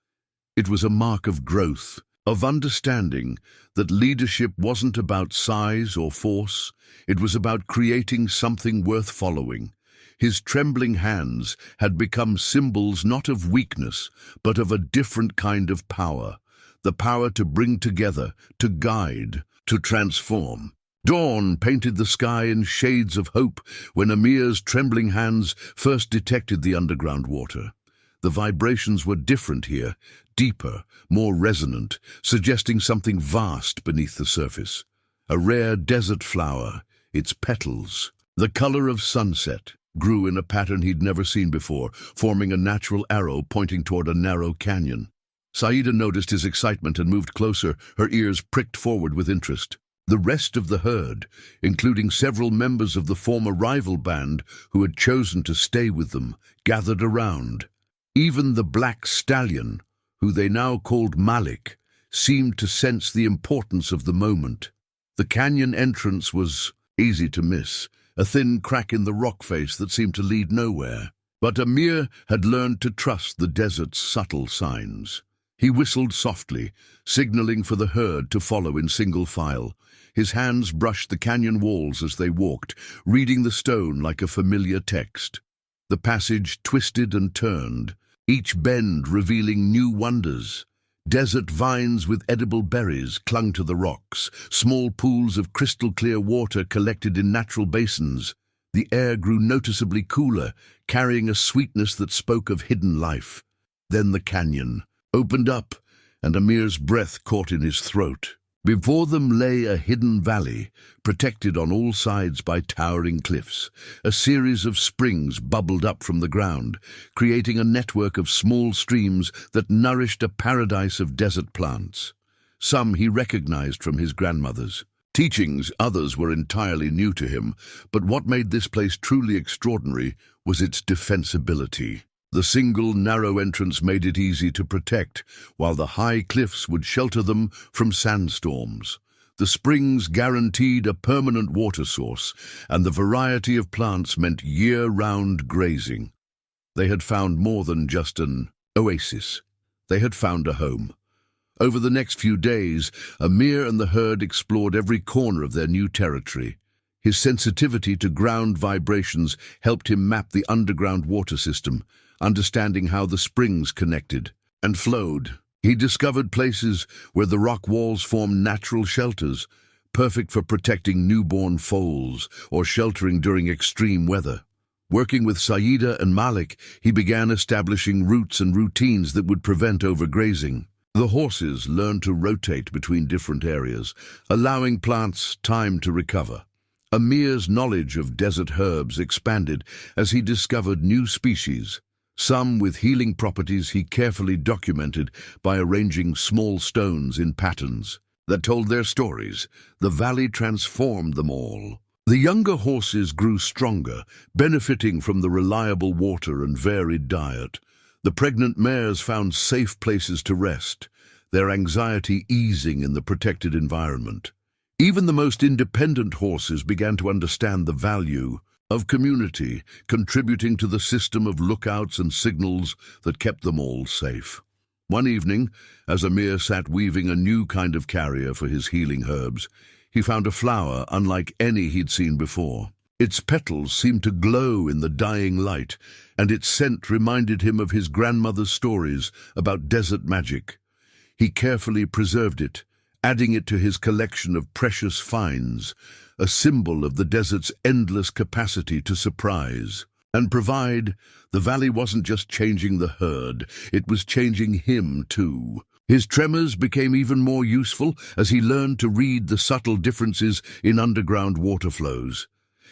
It was a mark of growth, of understanding that leadership wasn't about size or force. It was about creating something worth following. His trembling hands had become symbols not of weakness, but of a different kind of power. The power to bring together, to guide, to transform. Dawn painted the sky in shades of hope when Amir's trembling hands first detected the underground water. The vibrations were different here, deeper, more resonant, suggesting something vast beneath the surface. A rare desert flower, its petals, the color of sunset, grew in a pattern he'd never seen before, forming a natural arrow pointing toward a narrow canyon. Saida noticed his excitement and moved closer, her ears pricked forward with interest. The rest of the herd, including several members of the former rival band who had chosen to stay with them, gathered around. Even the black stallion, who they now called Malik, seemed to sense the importance of the moment. The canyon entrance was easy to miss, a thin crack in the rock face that seemed to lead nowhere. But Amir had learned to trust the desert's subtle signs. He whistled softly, signaling for the herd to follow in single file. His hands brushed the canyon walls as they walked, reading the stone like a familiar text. The passage twisted and turned, each bend revealing new wonders. Desert vines with edible berries clung to the rocks. Small pools of crystal-clear water collected in natural basins. The air grew noticeably cooler, carrying a sweetness that spoke of hidden life. Then the canyon opened up, and Amir's breath caught in his throat. Before them lay a hidden valley, protected on all sides by towering cliffs. A series of springs bubbled up from the ground, creating a network of small streams that nourished a paradise of desert plants. Some he recognized from his grandmother's teachings, others were entirely new to him, but what made this place truly extraordinary was its defensibility. The single, narrow entrance made it easy to protect, while the high cliffs would shelter them from sandstorms. The springs guaranteed a permanent water source, and the variety of plants meant year-round grazing. They had found more than just an oasis. They had found a home. Over the next few days, Amir and the herd explored every corner of their new territory. His sensitivity to ground vibrations helped him map the underground water system, understanding how the springs connected and flowed. He discovered places where the rock walls formed natural shelters, perfect for protecting newborn foals or sheltering during extreme weather. Working with Saida and Malik, he began establishing routes and routines that would prevent overgrazing. The horses learned to rotate between different areas, allowing plants time to recover. Amir's knowledge of desert herbs expanded as he discovered new species. Some with healing properties he carefully documented by arranging small stones in patterns that told their stories. The valley transformed them all. The younger horses grew stronger, benefiting from the reliable water and varied diet. The pregnant mares found safe places to rest, their anxiety easing in the protected environment. Even the most independent horses began to understand the value of community, contributing to the system of lookouts and signals that kept them all safe. One evening, as Amir sat weaving a new kind of carrier for his healing herbs, he found a flower unlike any he'd seen before. Its petals seemed to glow in the dying light, and its scent reminded him of his grandmother's stories about desert magic. He carefully preserved it, adding it to his collection of precious finds, a symbol of the desert's endless capacity to surprise and provide. The valley wasn't just changing the herd, it was changing him too. His tremors became even more useful as he learned to read the subtle differences in underground water flows.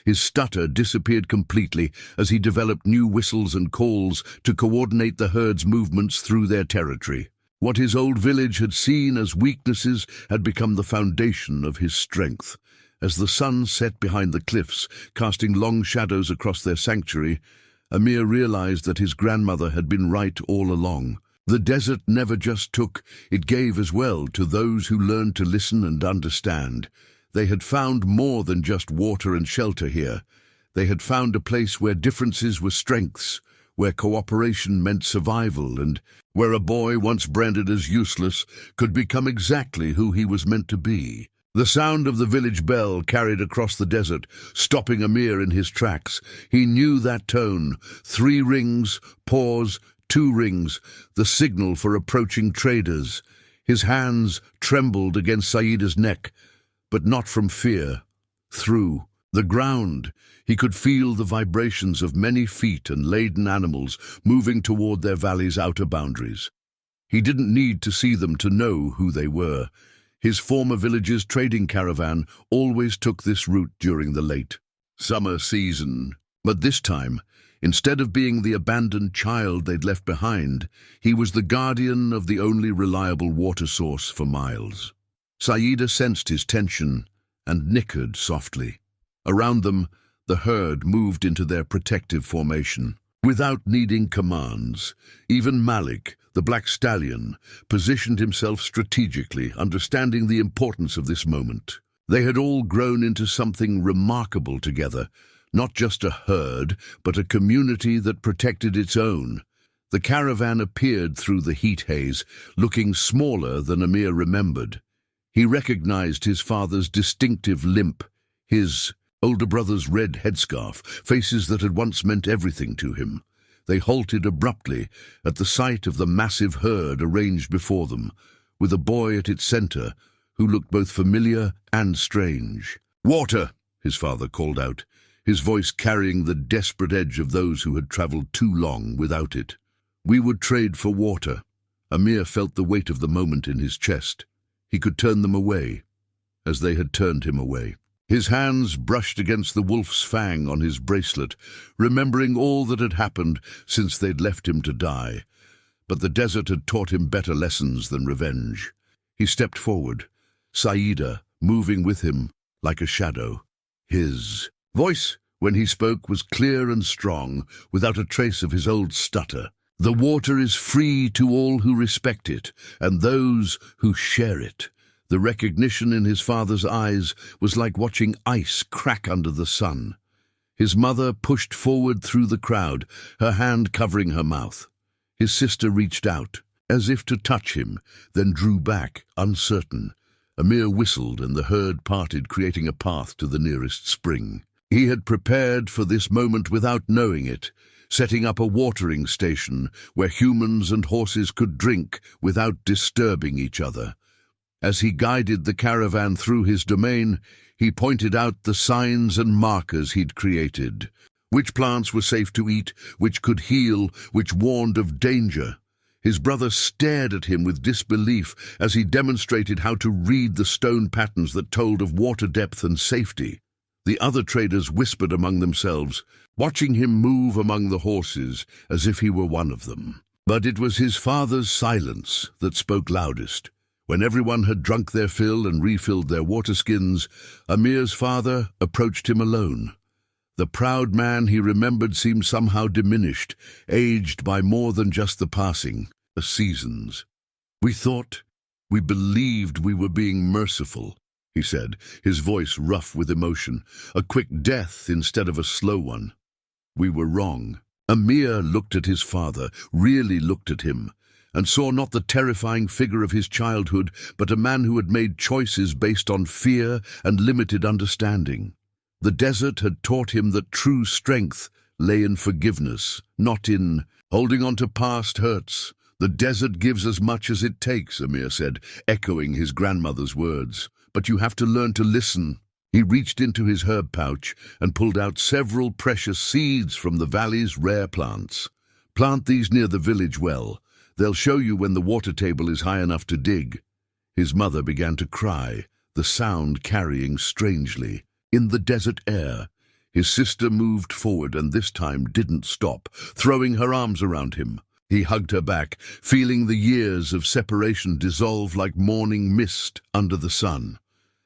His stutter disappeared completely as he developed new whistles and calls to coordinate the herd's movements through their territory. What his old village had seen as weaknesses had become the foundation of his strength. As the sun set behind the cliffs, casting long shadows across their sanctuary, Amir realized that his grandmother had been right all along. The desert never just took, it gave as well to those who learned to listen and understand. They had found more than just water and shelter here. They had found a place where differences were strengths, where cooperation meant survival, and where a boy once branded as useless could become exactly who he was meant to be. The sound of the village bell carried across the desert, stopping Amir in his tracks. He knew that tone. 3 rings, pause, 2 rings, the signal for approaching traders. His hands trembled against Saida's neck, but not from fear. Through the ground, he could feel the vibrations of many feet and laden animals moving toward their valley's outer boundaries. He didn't need to see them to know who they were. His former village's trading caravan always took this route during the late summer season. But this time, instead of being the abandoned child they'd left behind, he was the guardian of the only reliable water source for miles. Saida sensed his tension and nickered softly. Around them, the herd moved into their protective formation. Without needing commands, even Malik, the black stallion, positioned himself strategically, understanding the importance of this moment. They had all grown into something remarkable together, not just a herd, but a community that protected its own. The caravan appeared through the heat haze, looking smaller than Amir remembered. He recognized his father's distinctive limp, his older brother's red headscarf, faces that had once meant everything to him. They halted abruptly at the sight of the massive herd arranged before them, with a boy at its center who looked both familiar and strange. "Water!" his father called out, his voice carrying the desperate edge of those who had traveled too long without it. "We would trade for water." Amir felt the weight of the moment in his chest. He could turn them away, as they had turned him away. His hands brushed against the wolf's fang on his bracelet, remembering all that had happened since they'd left him to die. But the desert had taught him better lessons than revenge. He stepped forward, Saida moving with him like a shadow. His voice, when he spoke, was clear and strong, without a trace of his old stutter. "The water is free to all who respect it, and those who share it." The recognition in his father's eyes was like watching ice crack under the sun. His mother pushed forward through the crowd, her hand covering her mouth. His sister reached out, as if to touch him, then drew back, uncertain. Amir whistled, and the herd parted, creating a path to the nearest spring. He had prepared for this moment without knowing it, setting up a watering station where humans and horses could drink without disturbing each other. As he guided the caravan through his domain, he pointed out the signs and markers he'd created. Which plants were safe to eat, which could heal, which warned of danger. His brother stared at him with disbelief as he demonstrated how to read the stone patterns that told of water depth and safety. The other traders whispered among themselves, watching him move among the horses as if he were one of them. But it was his father's silence that spoke loudest. When everyone had drunk their fill and refilled their water skins, Amir's father approached him alone. The proud man he remembered seemed somehow diminished, aged by more than just the passing of seasons. "We believed we were being merciful," he said, his voice rough with emotion. "A quick death instead of a slow one. We were wrong." Amir looked at his father, really looked at him, and saw not the terrifying figure of his childhood, but a man who had made choices based on fear and limited understanding. The desert had taught him that true strength lay in forgiveness, not in holding on to past hurts. "The desert gives as much as it takes," Amir said, echoing his grandmother's words. "But you have to learn to listen." He reached into his herb pouch and pulled out several precious seeds from the valley's rare plants. "Plant these near the village well. They'll show you when the water table is high enough to dig." His mother began to cry, the sound carrying strangely. In the desert air, his sister moved forward and this time didn't stop, throwing her arms around him. He hugged her back, feeling the years of separation dissolve like morning mist under the sun.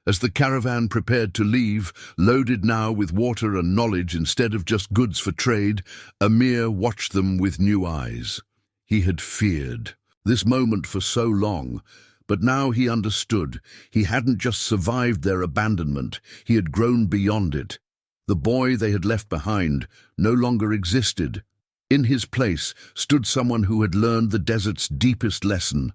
As the caravan prepared to leave, loaded now with water and knowledge instead of just goods for trade, Amir watched them with new eyes. He had feared this moment for so long, but now he understood. He hadn't just survived their abandonment, he had grown beyond it. The boy they had left behind no longer existed. In his place stood someone who had learned the desert's deepest lesson,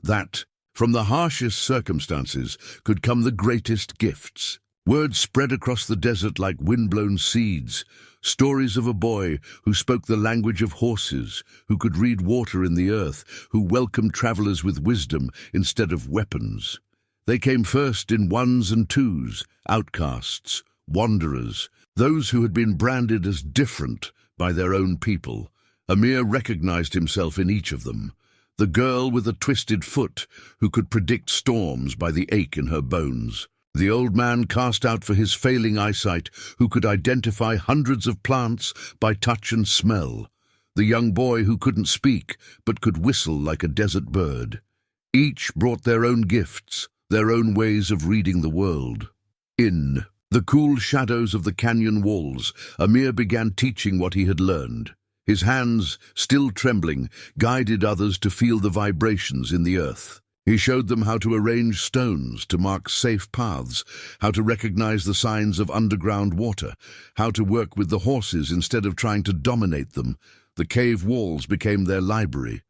that from the harshest circumstances could come the greatest gifts. Words spread across the desert like windblown seeds, stories of a boy who spoke the language of horses, who could read water in the earth, who welcomed travelers with wisdom instead of weapons. They came first in ones and twos, outcasts, wanderers, those who had been branded as different by their own people. Amir recognized himself in each of them. The girl with a twisted foot who could predict storms by the ache in her bones. The old man cast out for his failing eyesight who could identify hundreds of plants by touch and smell. The young boy who couldn't speak but could whistle like a desert bird. Each brought their own gifts, their own ways of reading the world. In the cool shadows of the canyon walls, Amir began teaching what he had learned. His hands, still trembling, guided others to feel the vibrations in the earth. He showed them how to arrange stones to mark safe paths, how to recognize the signs of underground water, how to work with the horses instead of trying to dominate them. The cave walls became their library.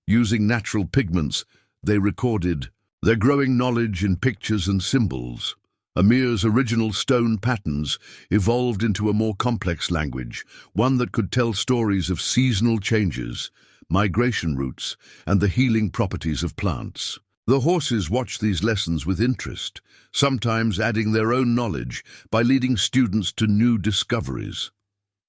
Using natural pigments, they recorded their growing knowledge in pictures and symbols. Amir's original stone patterns evolved into a more complex language, one that could tell stories of seasonal changes, migration routes, and the healing properties of plants. The horses watched these lessons with interest, sometimes adding their own knowledge by leading students to new discoveries.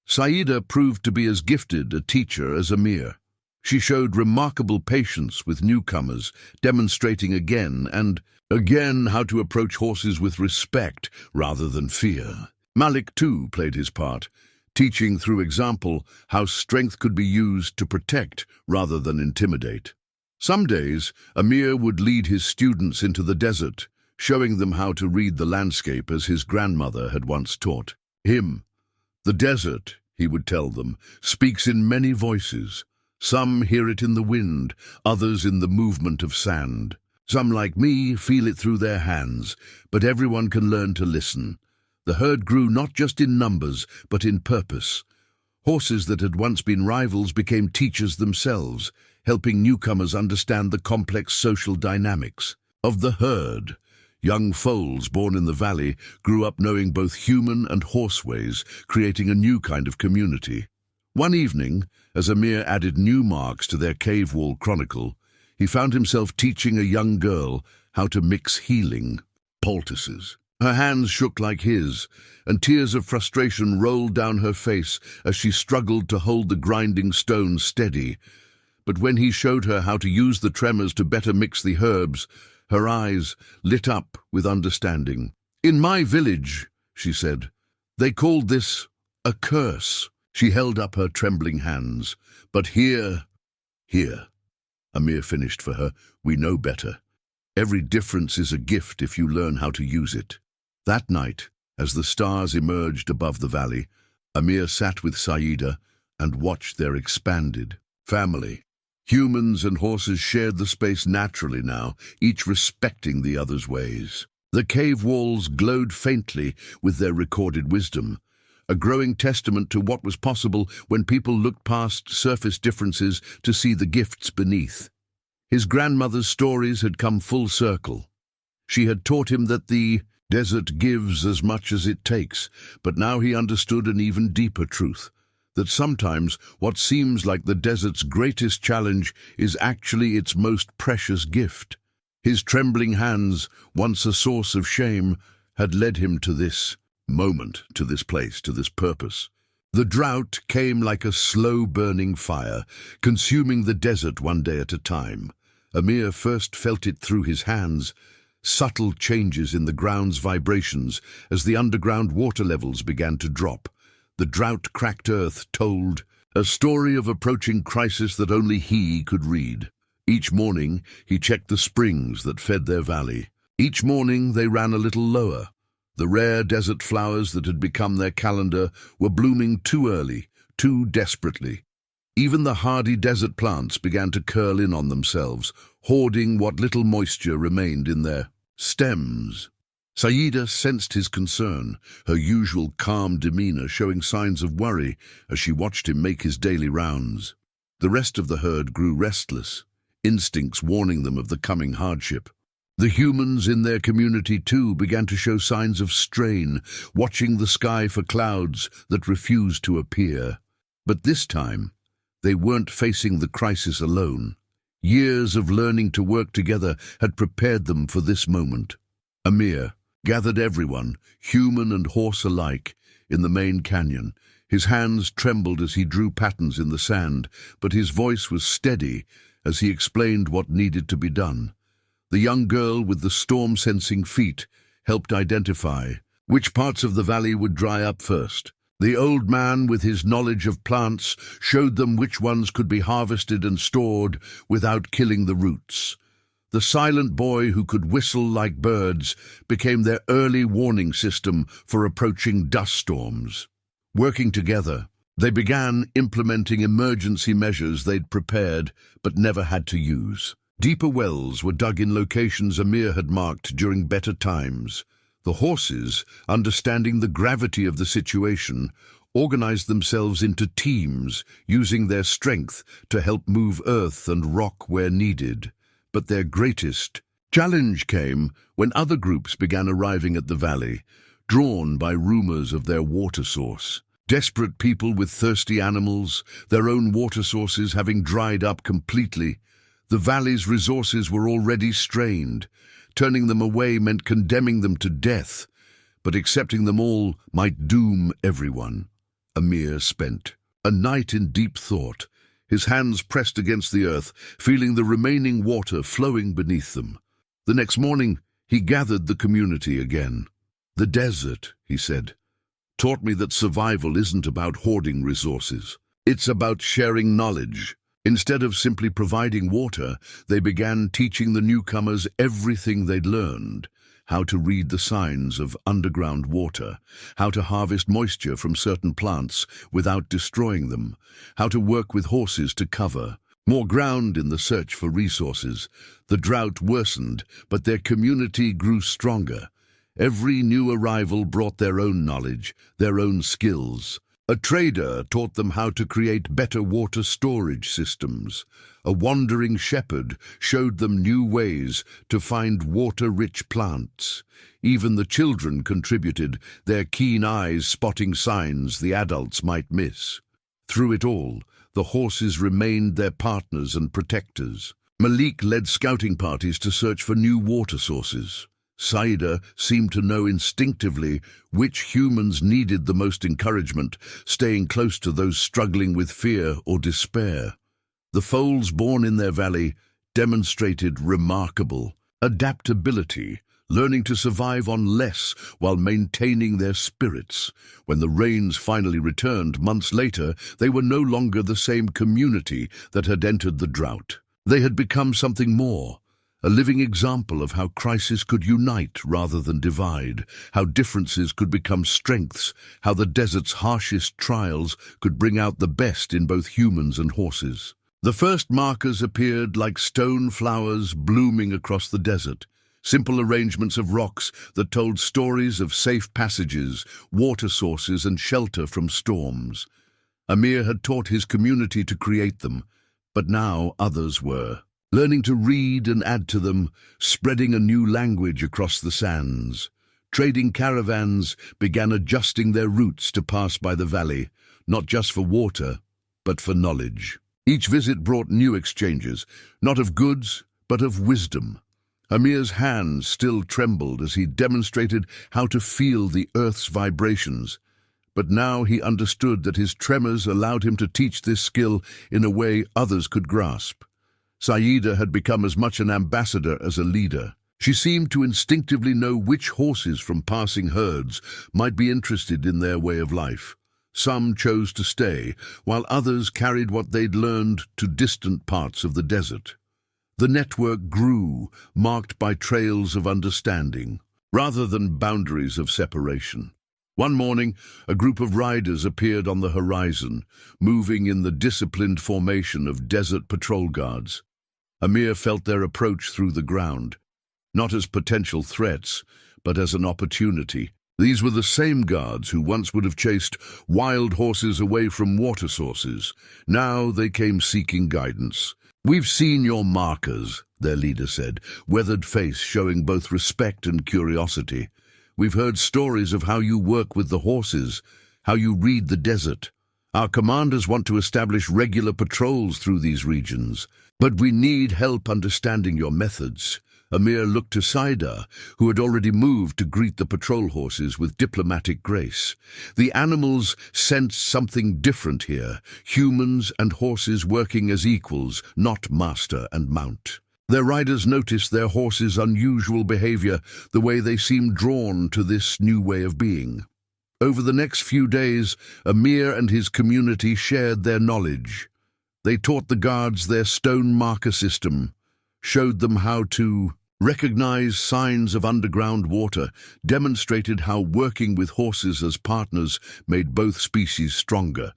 Saida proved to be as gifted a teacher as Amir. She showed remarkable patience with newcomers, demonstrating again and again how to approach horses with respect rather than fear. Malik, too, played his part, teaching through example how strength could be used to protect rather than intimidate. Some days, Amir would lead his students into the desert, showing them how to read the landscape as his grandmother had once taught him. "The desert," he would tell them, "speaks in many voices. Some hear it in the wind, others in the movement of sand. Some, like me, feel it through their hands, but everyone can learn to listen." The herd grew not just in numbers, but in purpose. Horses that had once been rivals became teachers themselves, helping newcomers understand the complex social dynamics of the herd. Young foals born in the valley grew up knowing both human and horse ways, creating a new kind of community. One evening, as Amir added new marks to their cave wall chronicle, he found himself teaching a young girl how to mix healing poultices. Her hands shook like his, and tears of frustration rolled down her face as she struggled to hold the grinding stone steady. But when he showed her how to use the tremors to better mix the herbs, her eyes lit up with understanding. "In my village," she said, "they called this a curse." She held up her trembling hands. "But here," Amir finished for her, "we know better. Every difference is a gift if you learn how to use it." That night, as the stars emerged above the valley, Amir sat with Saida and watched their expanded family. Humans and horses shared the space naturally now, each respecting the other's ways. The cave walls glowed faintly with their recorded wisdom, a growing testament to what was possible when people looked past surface differences to see the gifts beneath. His grandmother's stories had come full circle. She had taught him that the desert gives as much as it takes, but now he understood an even deeper truth, that sometimes what seems like the desert's greatest challenge is actually its most precious gift. His trembling hands, once a source of shame, had led him to this moment, to this place, to this purpose. The drought came like a slow-burning fire, consuming the desert one day at a time. Amir first felt it through his hands, subtle changes in the ground's vibrations as the underground water levels began to drop. The drought-cracked earth told a story of approaching crisis that only he could read. Each morning, he checked the springs that fed their valley. Each morning, they ran a little lower. The rare desert flowers that had become their calendar were blooming too early, too desperately. Even the hardy desert plants began to curl in on themselves, hoarding what little moisture remained in their stems. Saida sensed his concern, her usual calm demeanor showing signs of worry as she watched him make his daily rounds. The rest of the herd grew restless, instincts warning them of the coming hardship. The humans in their community too began to show signs of strain, watching the sky for clouds that refused to appear. But this time, they weren't facing the crisis alone. Years of learning to work together had prepared them for this moment. Amir gathered everyone, human and horse alike, in the main canyon. His hands trembled as he drew patterns in the sand, but his voice was steady as he explained what needed to be done. The young girl with the storm-sensing feet helped identify which parts of the valley would dry up first. The old man, with his knowledge of plants, showed them which ones could be harvested and stored without killing the roots. The silent boy who could whistle like birds became their early warning system for approaching dust storms. Working together, they began implementing emergency measures they'd prepared but never had to use. Deeper wells were dug in locations Amir had marked during better times. The horses, understanding the gravity of the situation, organized themselves into teams, using their strength to help move earth and rock where needed. But their greatest challenge came when other groups began arriving at the valley, drawn by rumors of their water source. Desperate people with thirsty animals, their own water sources having dried up completely. The valley's resources were already strained. Turning them away meant condemning them to death, but accepting them all might doom everyone. Amir spent a night in deep thought, his hands pressed against the earth, feeling the remaining water flowing beneath them. The next morning, he gathered the community again. "The desert," he said, "taught me that survival isn't about hoarding resources. It's about sharing knowledge." Instead of simply providing water, they began teaching the newcomers everything they'd learned: how to read the signs of underground water, how to harvest moisture from certain plants without destroying them, how to work with horses to cover more ground in the search for resources. The drought worsened, but their community grew stronger. Every new arrival brought their own knowledge, their own skills. A trader taught them how to create better water storage systems. A wandering shepherd showed them new ways to find water-rich plants. Even the children contributed, their keen eyes spotting signs the adults might miss. Through it all, the horses remained their partners and protectors. Malik led scouting parties to search for new water sources. Saida seemed to know instinctively which humans needed the most encouragement, staying close to those struggling with fear or despair. The foals born in their valley demonstrated remarkable adaptability, learning to survive on less while maintaining their spirits. When the rains finally returned months later, they were no longer the same community that had entered the drought. They had become something more. A living example of how crisis could unite rather than divide, how differences could become strengths, how the desert's harshest trials could bring out the best in both humans and horses. The first markers appeared like stone flowers blooming across the desert, simple arrangements of rocks that told stories of safe passages, water sources, and shelter from storms. Amir had taught his community to create them, but now others were learning to read and add to them, spreading a new language across the sands. Trading caravans began adjusting their routes to pass by the valley, not just for water, but for knowledge. Each visit brought new exchanges, not of goods, but of wisdom. Amir's hands still trembled as he demonstrated how to feel the earth's vibrations, but now he understood that his tremors allowed him to teach this skill in a way others could grasp. Saida had become as much an ambassador as a leader. She seemed to instinctively know which horses from passing herds might be interested in their way of life. Some chose to stay, while others carried what they'd learned to distant parts of the desert. The network grew, marked by trails of understanding, rather than boundaries of separation. One morning, a group of riders appeared on the horizon, moving in the disciplined formation of desert patrol guards. Amir felt their approach through the ground, not as potential threats, but as an opportunity. These were the same guards who once would have chased wild horses away from water sources. Now they came seeking guidance. "We've seen your markers," their leader said, weathered face showing both respect and curiosity. "We've heard stories of how you work with the horses, how you read the desert. Our commanders want to establish regular patrols through these regions, but we need help understanding your methods." Amir looked to Saida, who had already moved to greet the patrol horses with diplomatic grace. The animals sensed something different here, humans and horses working as equals, not master and mount. Their riders noticed their horses' unusual behavior, the way they seemed drawn to this new way of being. Over the next few days, Amir and his community shared their knowledge. They taught the guards their stone marker system, showed them how to recognize signs of underground water, demonstrated how working with horses as partners made both species stronger.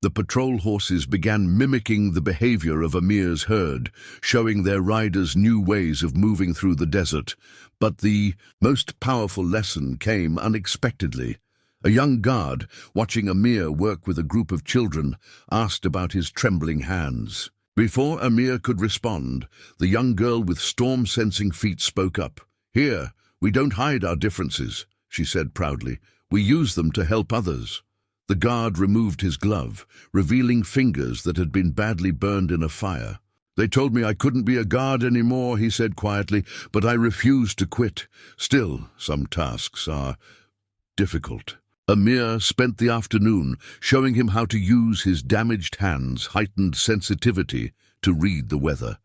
The patrol horses began mimicking the behavior of Amir's herd, showing their riders new ways of moving through the desert. But the most powerful lesson came unexpectedly. A young guard, watching Amir work with a group of children, asked about his trembling hands. Before Amir could respond, the young girl with storm-sensing feet spoke up. "Here, we don't hide our differences," she said proudly. "We use them to help others." The guard removed his glove, revealing fingers that had been badly burned in a fire. "They told me I couldn't be a guard anymore," he said quietly, "but I refused to quit. Still, some tasks are difficult." Amir spent the afternoon showing him how to use his damaged hands' heightened sensitivity to read the weather,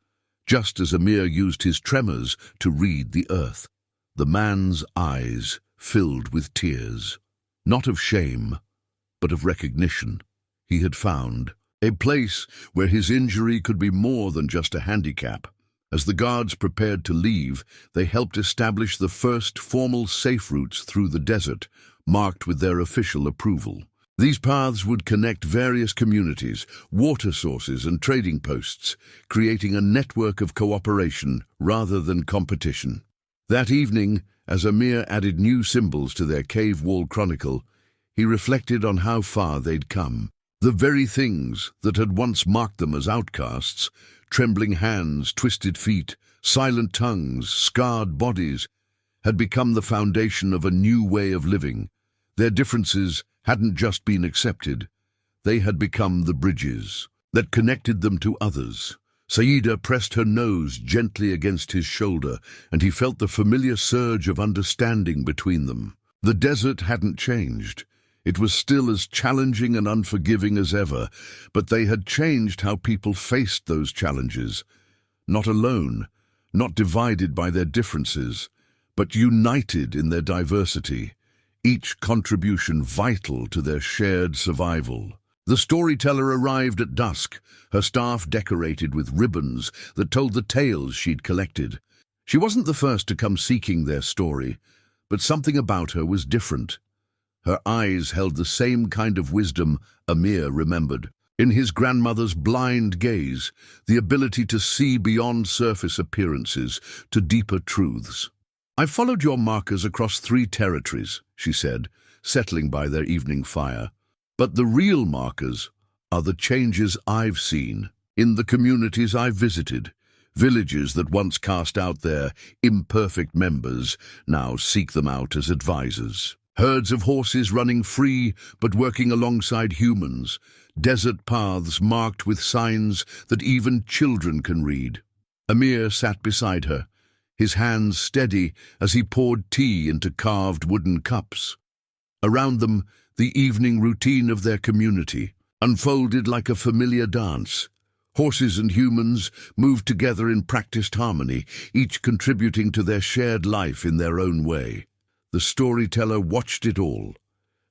just as Amir used his tremors to read the earth. The man's eyes filled with tears, not of shame, but of recognition. He had found a place where his injury could be more than just a handicap. As the guards prepared to leave, they helped establish the first formal safe routes through the desert, marked with their official approval. These paths would connect various communities, water sources and trading posts, creating a network of cooperation rather than competition. That evening, as Amir added new symbols to their cave wall chronicle, he reflected on how far they'd come. The very things that had once marked them as outcasts, trembling hands, twisted feet, silent tongues, scarred bodies, had become the foundation of a new way of living. Their differences hadn't just been accepted, they had become the bridges that connected them to others. Saida pressed her nose gently against his shoulder, and he felt the familiar surge of understanding between them. The desert hadn't changed. It was still as challenging and unforgiving as ever, but they had changed how people faced those challenges. Not alone, not divided by their differences, but united in their diversity, each contribution vital to their shared survival. The storyteller arrived at dusk, her staff decorated with ribbons that told the tales she'd collected. She wasn't the first to come seeking their story, but something about her was different. Her eyes held the same kind of wisdom Amir remembered. In his grandmother's blind gaze, the ability to see beyond surface appearances to deeper truths. "I've followed your markers across 3 territories," she said, settling by their evening fire. "But the real markers are the changes I've seen in the communities I've visited. Villages that once cast out their imperfect members now seek them out as advisors. Herds of horses running free but working alongside humans. Desert paths marked with signs that even children can read. Amir sat beside her, his hands steady as he poured tea into carved wooden cups. Around them, the evening routine of their community unfolded like a familiar dance. Horses and humans moved together in practiced harmony, each contributing to their shared life in their own way. The storyteller watched it all,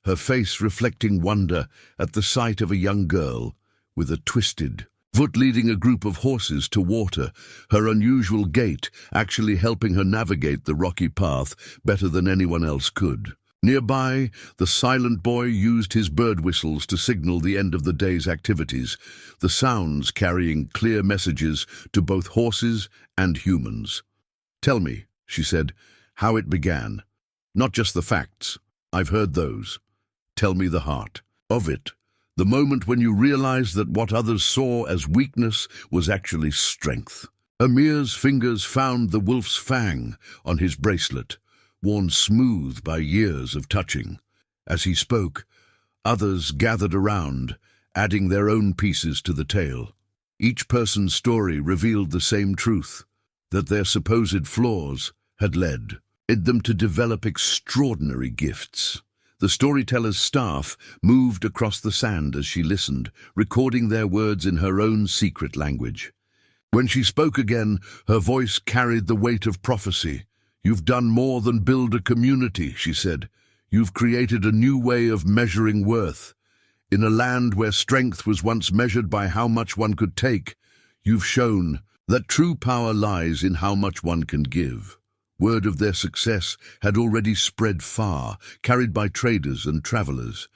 her face reflecting wonder at the sight of a young girl with a twisted foot leading a group of horses to water, her unusual gait actually helping her navigate the rocky path better than anyone else could. Nearby, the silent boy used his bird whistles to signal the end of the day's activities, the sounds carrying clear messages to both horses and humans. "Tell me," she said, "how it began. Not just the facts. I've heard those. Tell me the heart of it. The moment when you realized that what others saw as weakness was actually strength." Amir's fingers found the wolf's fang on his bracelet, worn smooth by years of touching. As he spoke, others gathered around, adding their own pieces to the tale. Each person's story revealed the same truth, that their supposed flaws had led them to develop extraordinary gifts. The storyteller's staff moved across the sand as she listened, recording their words in her own secret language. When she spoke again, her voice carried the weight of prophecy. "You've done more than build a community," she said. "You've created a new way of measuring worth. In a land where strength was once measured by how much one could take, you've shown that true power lies in how much one can give." Word of their success had already spread far, carried by traders and travelers.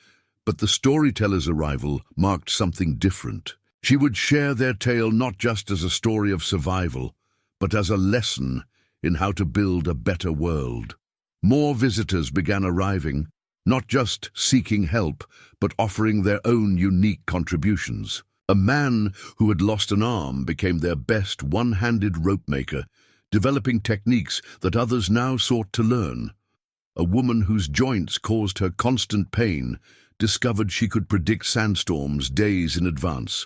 But the storyteller's arrival marked something different. She would share their tale not just as a story of survival, but as a lesson in how to build a better world. More visitors began arriving, not just seeking help, but offering their own unique contributions. A man who had lost an arm became their best one-handed rope maker, developing techniques that others now sought to learn. A woman whose joints caused her constant pain discovered she could predict sandstorms days in advance,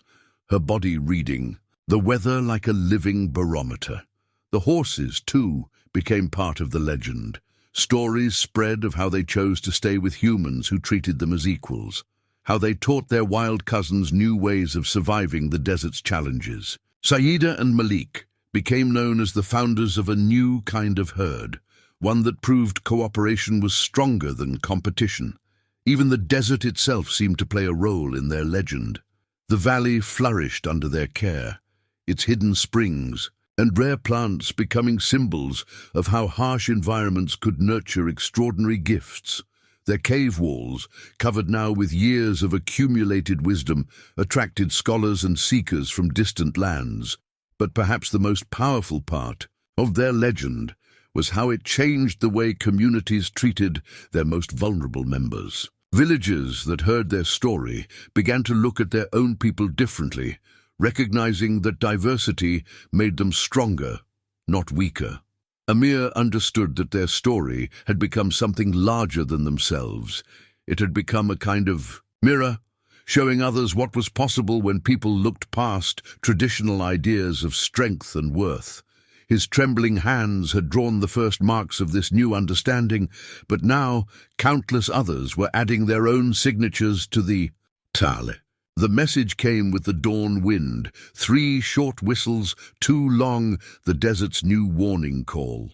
her body reading the weather like a living barometer. The horses, too, became part of the legend. Stories spread of how they chose to stay with humans who treated them as equals, how they taught their wild cousins new ways of surviving the desert's challenges. Saida and Malik became known as the founders of a new kind of herd, one that proved cooperation was stronger than competition. Even the desert itself seemed to play a role in their legend. The valley flourished under their care, its hidden springs and rare plants becoming symbols of how harsh environments could nurture extraordinary gifts. Their cave walls, covered now with years of accumulated wisdom, attracted scholars and seekers from distant lands. But perhaps the most powerful part of their legend was how it changed the way communities treated their most vulnerable members. Villagers that heard their story began to look at their own people differently, recognizing that diversity made them stronger, not weaker. Amir understood that their story had become something larger than themselves. It had become a kind of mirror, showing others what was possible when people looked past traditional ideas of strength and worth. His trembling hands had drawn the first marks of this new understanding, but now countless others were adding their own signatures to the tale. The message came with the dawn wind, 3 short whistles, 2 long, the desert's new warning call.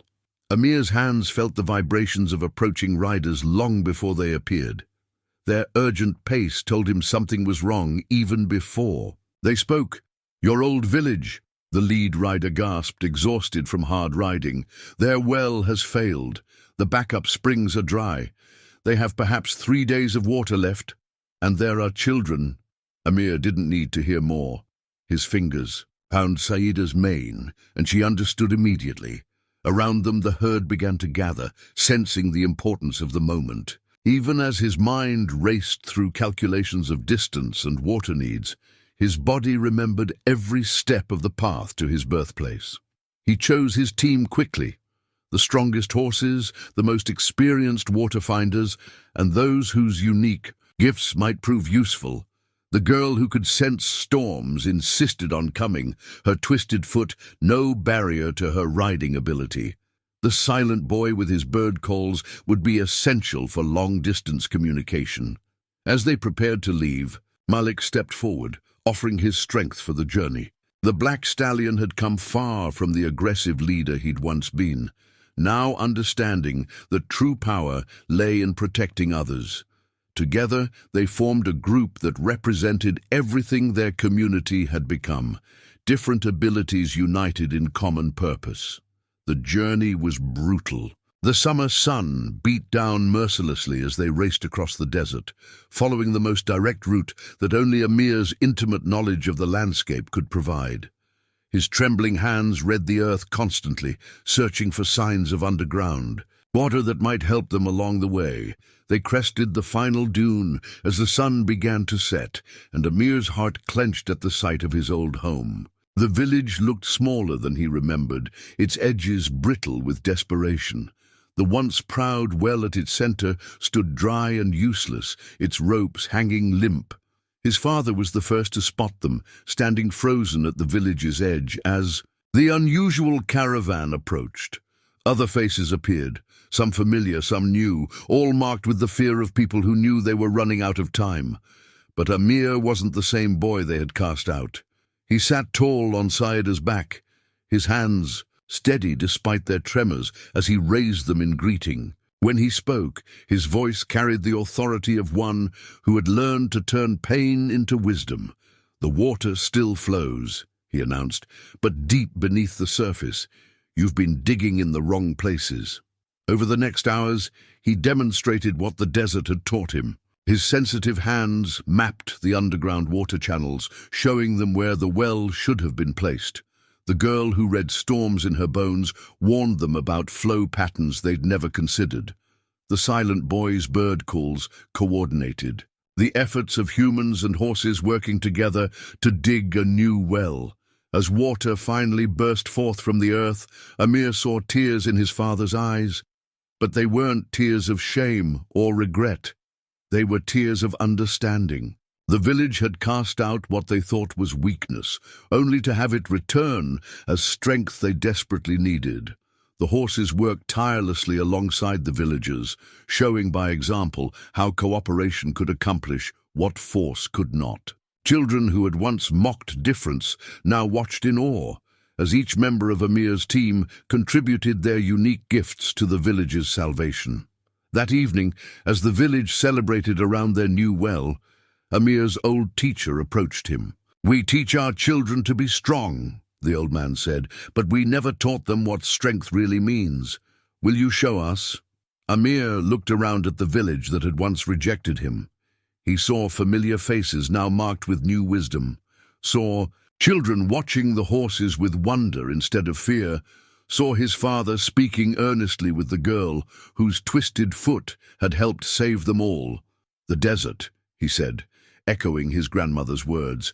Amir's hands felt the vibrations of approaching riders long before they appeared. Their urgent pace told him something was wrong even before they spoke. "Your old village," the lead rider gasped, exhausted from hard riding. "Their well has failed. The backup springs are dry. They have perhaps 3 days of water left, and there are children." Amir didn't need to hear more. His fingers found Saida's mane, and she understood immediately. Around them the herd began to gather, sensing the importance of the moment. Even as his mind raced through calculations of distance and water needs, His body remembered every step of the path to his birthplace. He chose his team quickly, the strongest horses, the most experienced waterfinders, and those whose unique gifts might prove useful. The girl who could sense storms insisted on coming, her twisted foot no barrier to her riding ability. The silent boy with his bird calls would be essential for long-distance communication. As they prepared to leave, Malik stepped forward, offering his strength for the journey. The black stallion had come far from the aggressive leader he'd once been, now understanding that true power lay in protecting others. Together, they formed a group that represented everything their community had become, different abilities united in common purpose. The journey was brutal. The summer sun beat down mercilessly as they raced across the desert, following the most direct route that only Amir's intimate knowledge of the landscape could provide. His trembling hands read the earth constantly, searching for signs of underground, water that might help them along the way. They crested the final dune as the sun began to set, and Amir's heart clenched at the sight of his old home. The village looked smaller than he remembered, its edges brittle with desperation. The once proud well at its center stood dry and useless, its ropes hanging limp. His father was the first to spot them, standing frozen at the village's edge as the unusual caravan approached. Other faces appeared, some familiar, some new, all marked with the fear of people who knew they were running out of time. But Amir wasn't the same boy they had cast out. He sat tall on Saeda's back, his hands steady despite their tremors as he raised them in greeting. When he spoke, his voice carried the authority of one who had learned to turn pain into wisdom. "The water still flows," he announced, "but deep beneath the surface. You've been digging in the wrong places." Over the next hours, he demonstrated what the desert had taught him. His sensitive hands mapped the underground water channels, showing them where the well should have been placed. The girl who read storms in her bones warned them about flow patterns they'd never considered. The silent boy's bird calls coordinated. The efforts of humans and horses working together to dig a new well. As water finally burst forth from the earth, Amir saw tears in his father's eyes. But they weren't tears of shame or regret. They were tears of understanding. The village had cast out what they thought was weakness, only to have it return as strength they desperately needed. The horses worked tirelessly alongside the villagers, showing by example how cooperation could accomplish what force could not. Children who had once mocked difference now watched in awe, as each member of Amir's team contributed their unique gifts to the village's salvation. That evening, as the village celebrated around their new well, Amir's old teacher approached him. "We teach our children to be strong," the old man said, "but we never taught them what strength really means. Will you show us?" Amir looked around at the village that had once rejected him. He saw familiar faces now marked with new wisdom, saw children watching the horses with wonder instead of fear, saw his father speaking earnestly with the girl whose twisted foot had helped save them all. "The desert," he said, echoing his grandmother's words,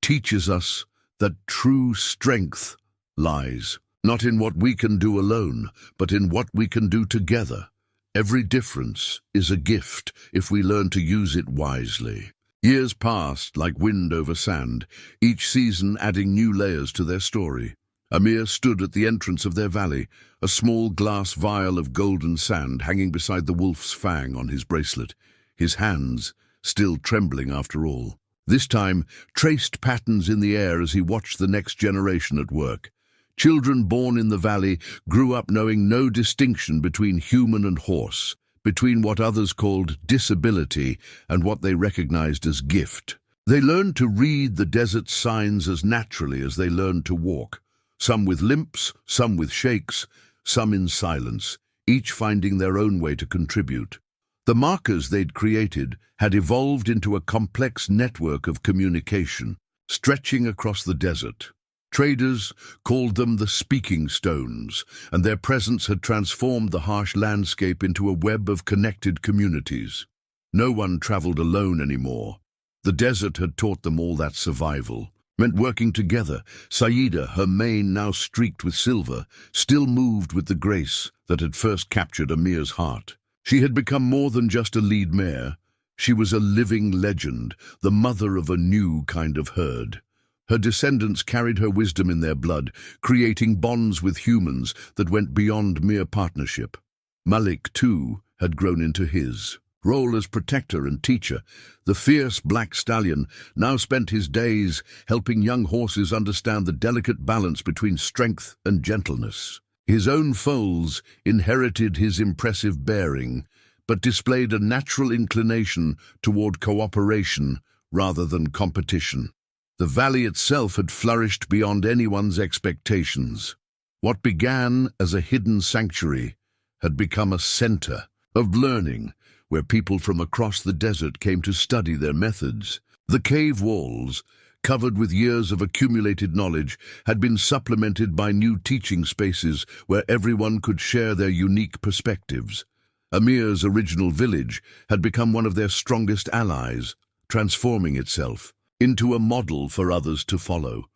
"teaches us that true strength lies not in what we can do alone, but in what we can do together. Every difference is a gift if we learn to use it wisely." Years passed like wind over sand, each season adding new layers to their story. Amir stood at the entrance of their valley, a small glass vial of golden sand hanging beside the wolf's fang on his bracelet, his hands still trembling after all. This time, traced patterns in the air as he watched the next generation at work. Children born in the valley grew up knowing no distinction between human and horse, between what others called disability and what they recognized as gift. They learned to read the desert's signs as naturally as they learned to walk, some with limps, some with shakes, some in silence, each finding their own way to contribute. The markers they'd created had evolved into a complex network of communication, stretching across the desert. Traders called them the speaking stones, and their presence had transformed the harsh landscape into a web of connected communities. No one traveled alone anymore. The desert had taught them all that survival meant working together. Saida, her mane now streaked with silver, still moved with the grace that had first captured Amir's heart. She had become more than just a lead mare. She was a living legend, the mother of a new kind of herd. Her descendants carried her wisdom in their blood, creating bonds with humans that went beyond mere partnership. Malik, too, had grown into his role as protector and teacher. The fierce black stallion now spent his days helping young horses understand the delicate balance between strength and gentleness. His own foals inherited his impressive bearing, but displayed a natural inclination toward cooperation rather than competition. The valley itself had flourished beyond anyone's expectations. What began as a hidden sanctuary had become a center of learning, where people from across the desert came to study their methods. The cave walls, covered with years of accumulated knowledge, had been supplemented by new teaching spaces where everyone could share their unique perspectives. Amir's original village had become one of their strongest allies, transforming itself into a model for others to follow.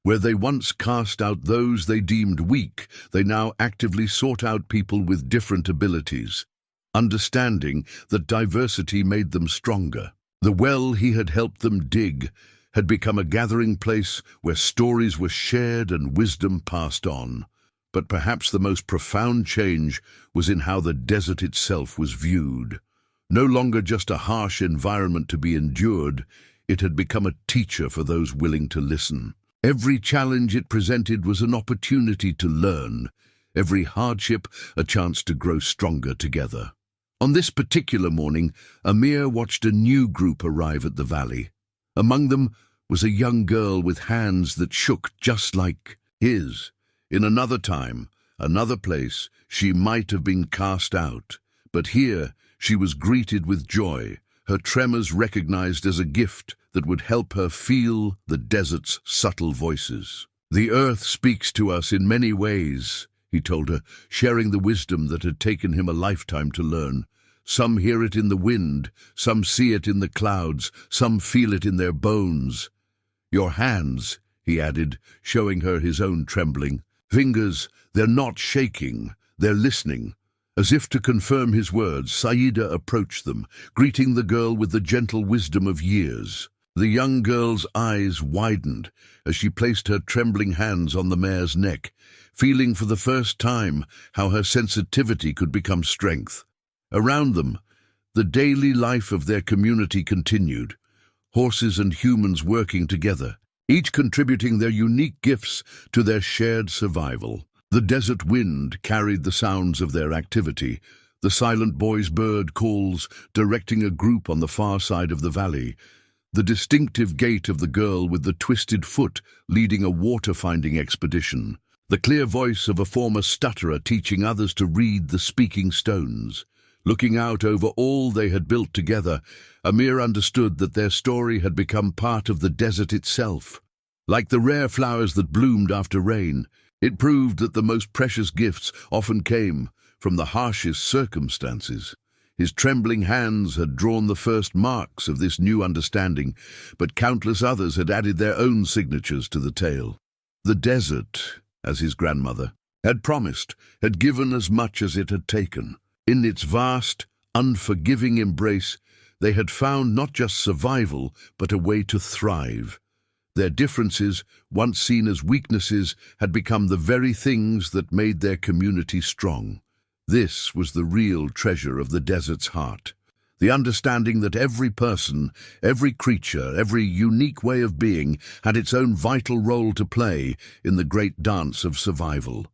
Where they once cast out those they deemed weak, they now actively sought out people with different abilities, understanding that diversity made them stronger. The well he had helped them dig had become a gathering place where stories were shared and wisdom passed on. But perhaps the most profound change was in how the desert itself was viewed. No longer just a harsh environment to be endured, it had become a teacher for those willing to listen. Every challenge it presented was an opportunity to learn, every hardship a chance to grow stronger together. On this particular morning, Amir watched a new group arrive at the valley. Among them was a young girl with hands that shook just like his. In another time, another place, she might have been cast out, but here she was greeted with joy, her tremors recognized as a gift that would help her feel the desert's subtle voices. "The earth speaks to us in many ways," he told her, sharing the wisdom that had taken him a lifetime to learn. "Some hear it in the wind, some see it in the clouds, some feel it in their bones. Your hands," he added, showing her his own trembling fingers, "they're not shaking, they're listening." As if to confirm his words, Saida approached them, greeting the girl with the gentle wisdom of years. The young girl's eyes widened as she placed her trembling hands on the mare's neck, feeling for the first time how her sensitivity could become strength. Around them, the daily life of their community continued, horses and humans working together, each contributing their unique gifts to their shared survival. The desert wind carried the sounds of their activity, the silent boy's bird calls directing a group on the far side of the valley, the distinctive gait of the girl with the twisted foot leading a water-finding expedition, the clear voice of a former stutterer teaching others to read the speaking stones. Looking out over all they had built together, Amir understood that their story had become part of the desert itself. Like the rare flowers that bloomed after rain, it proved that the most precious gifts often came from the harshest circumstances. His trembling hands had drawn the first marks of this new understanding, but countless others had added their own signatures to the tale. The desert, as his grandmother had promised, had given as much as it had taken. In its vast, unforgiving embrace, they had found not just survival, but a way to thrive. Their differences, once seen as weaknesses, had become the very things that made their community strong. This was the real treasure of the desert's heart. The understanding that every person, every creature, every unique way of being had its own vital role to play in the great dance of survival.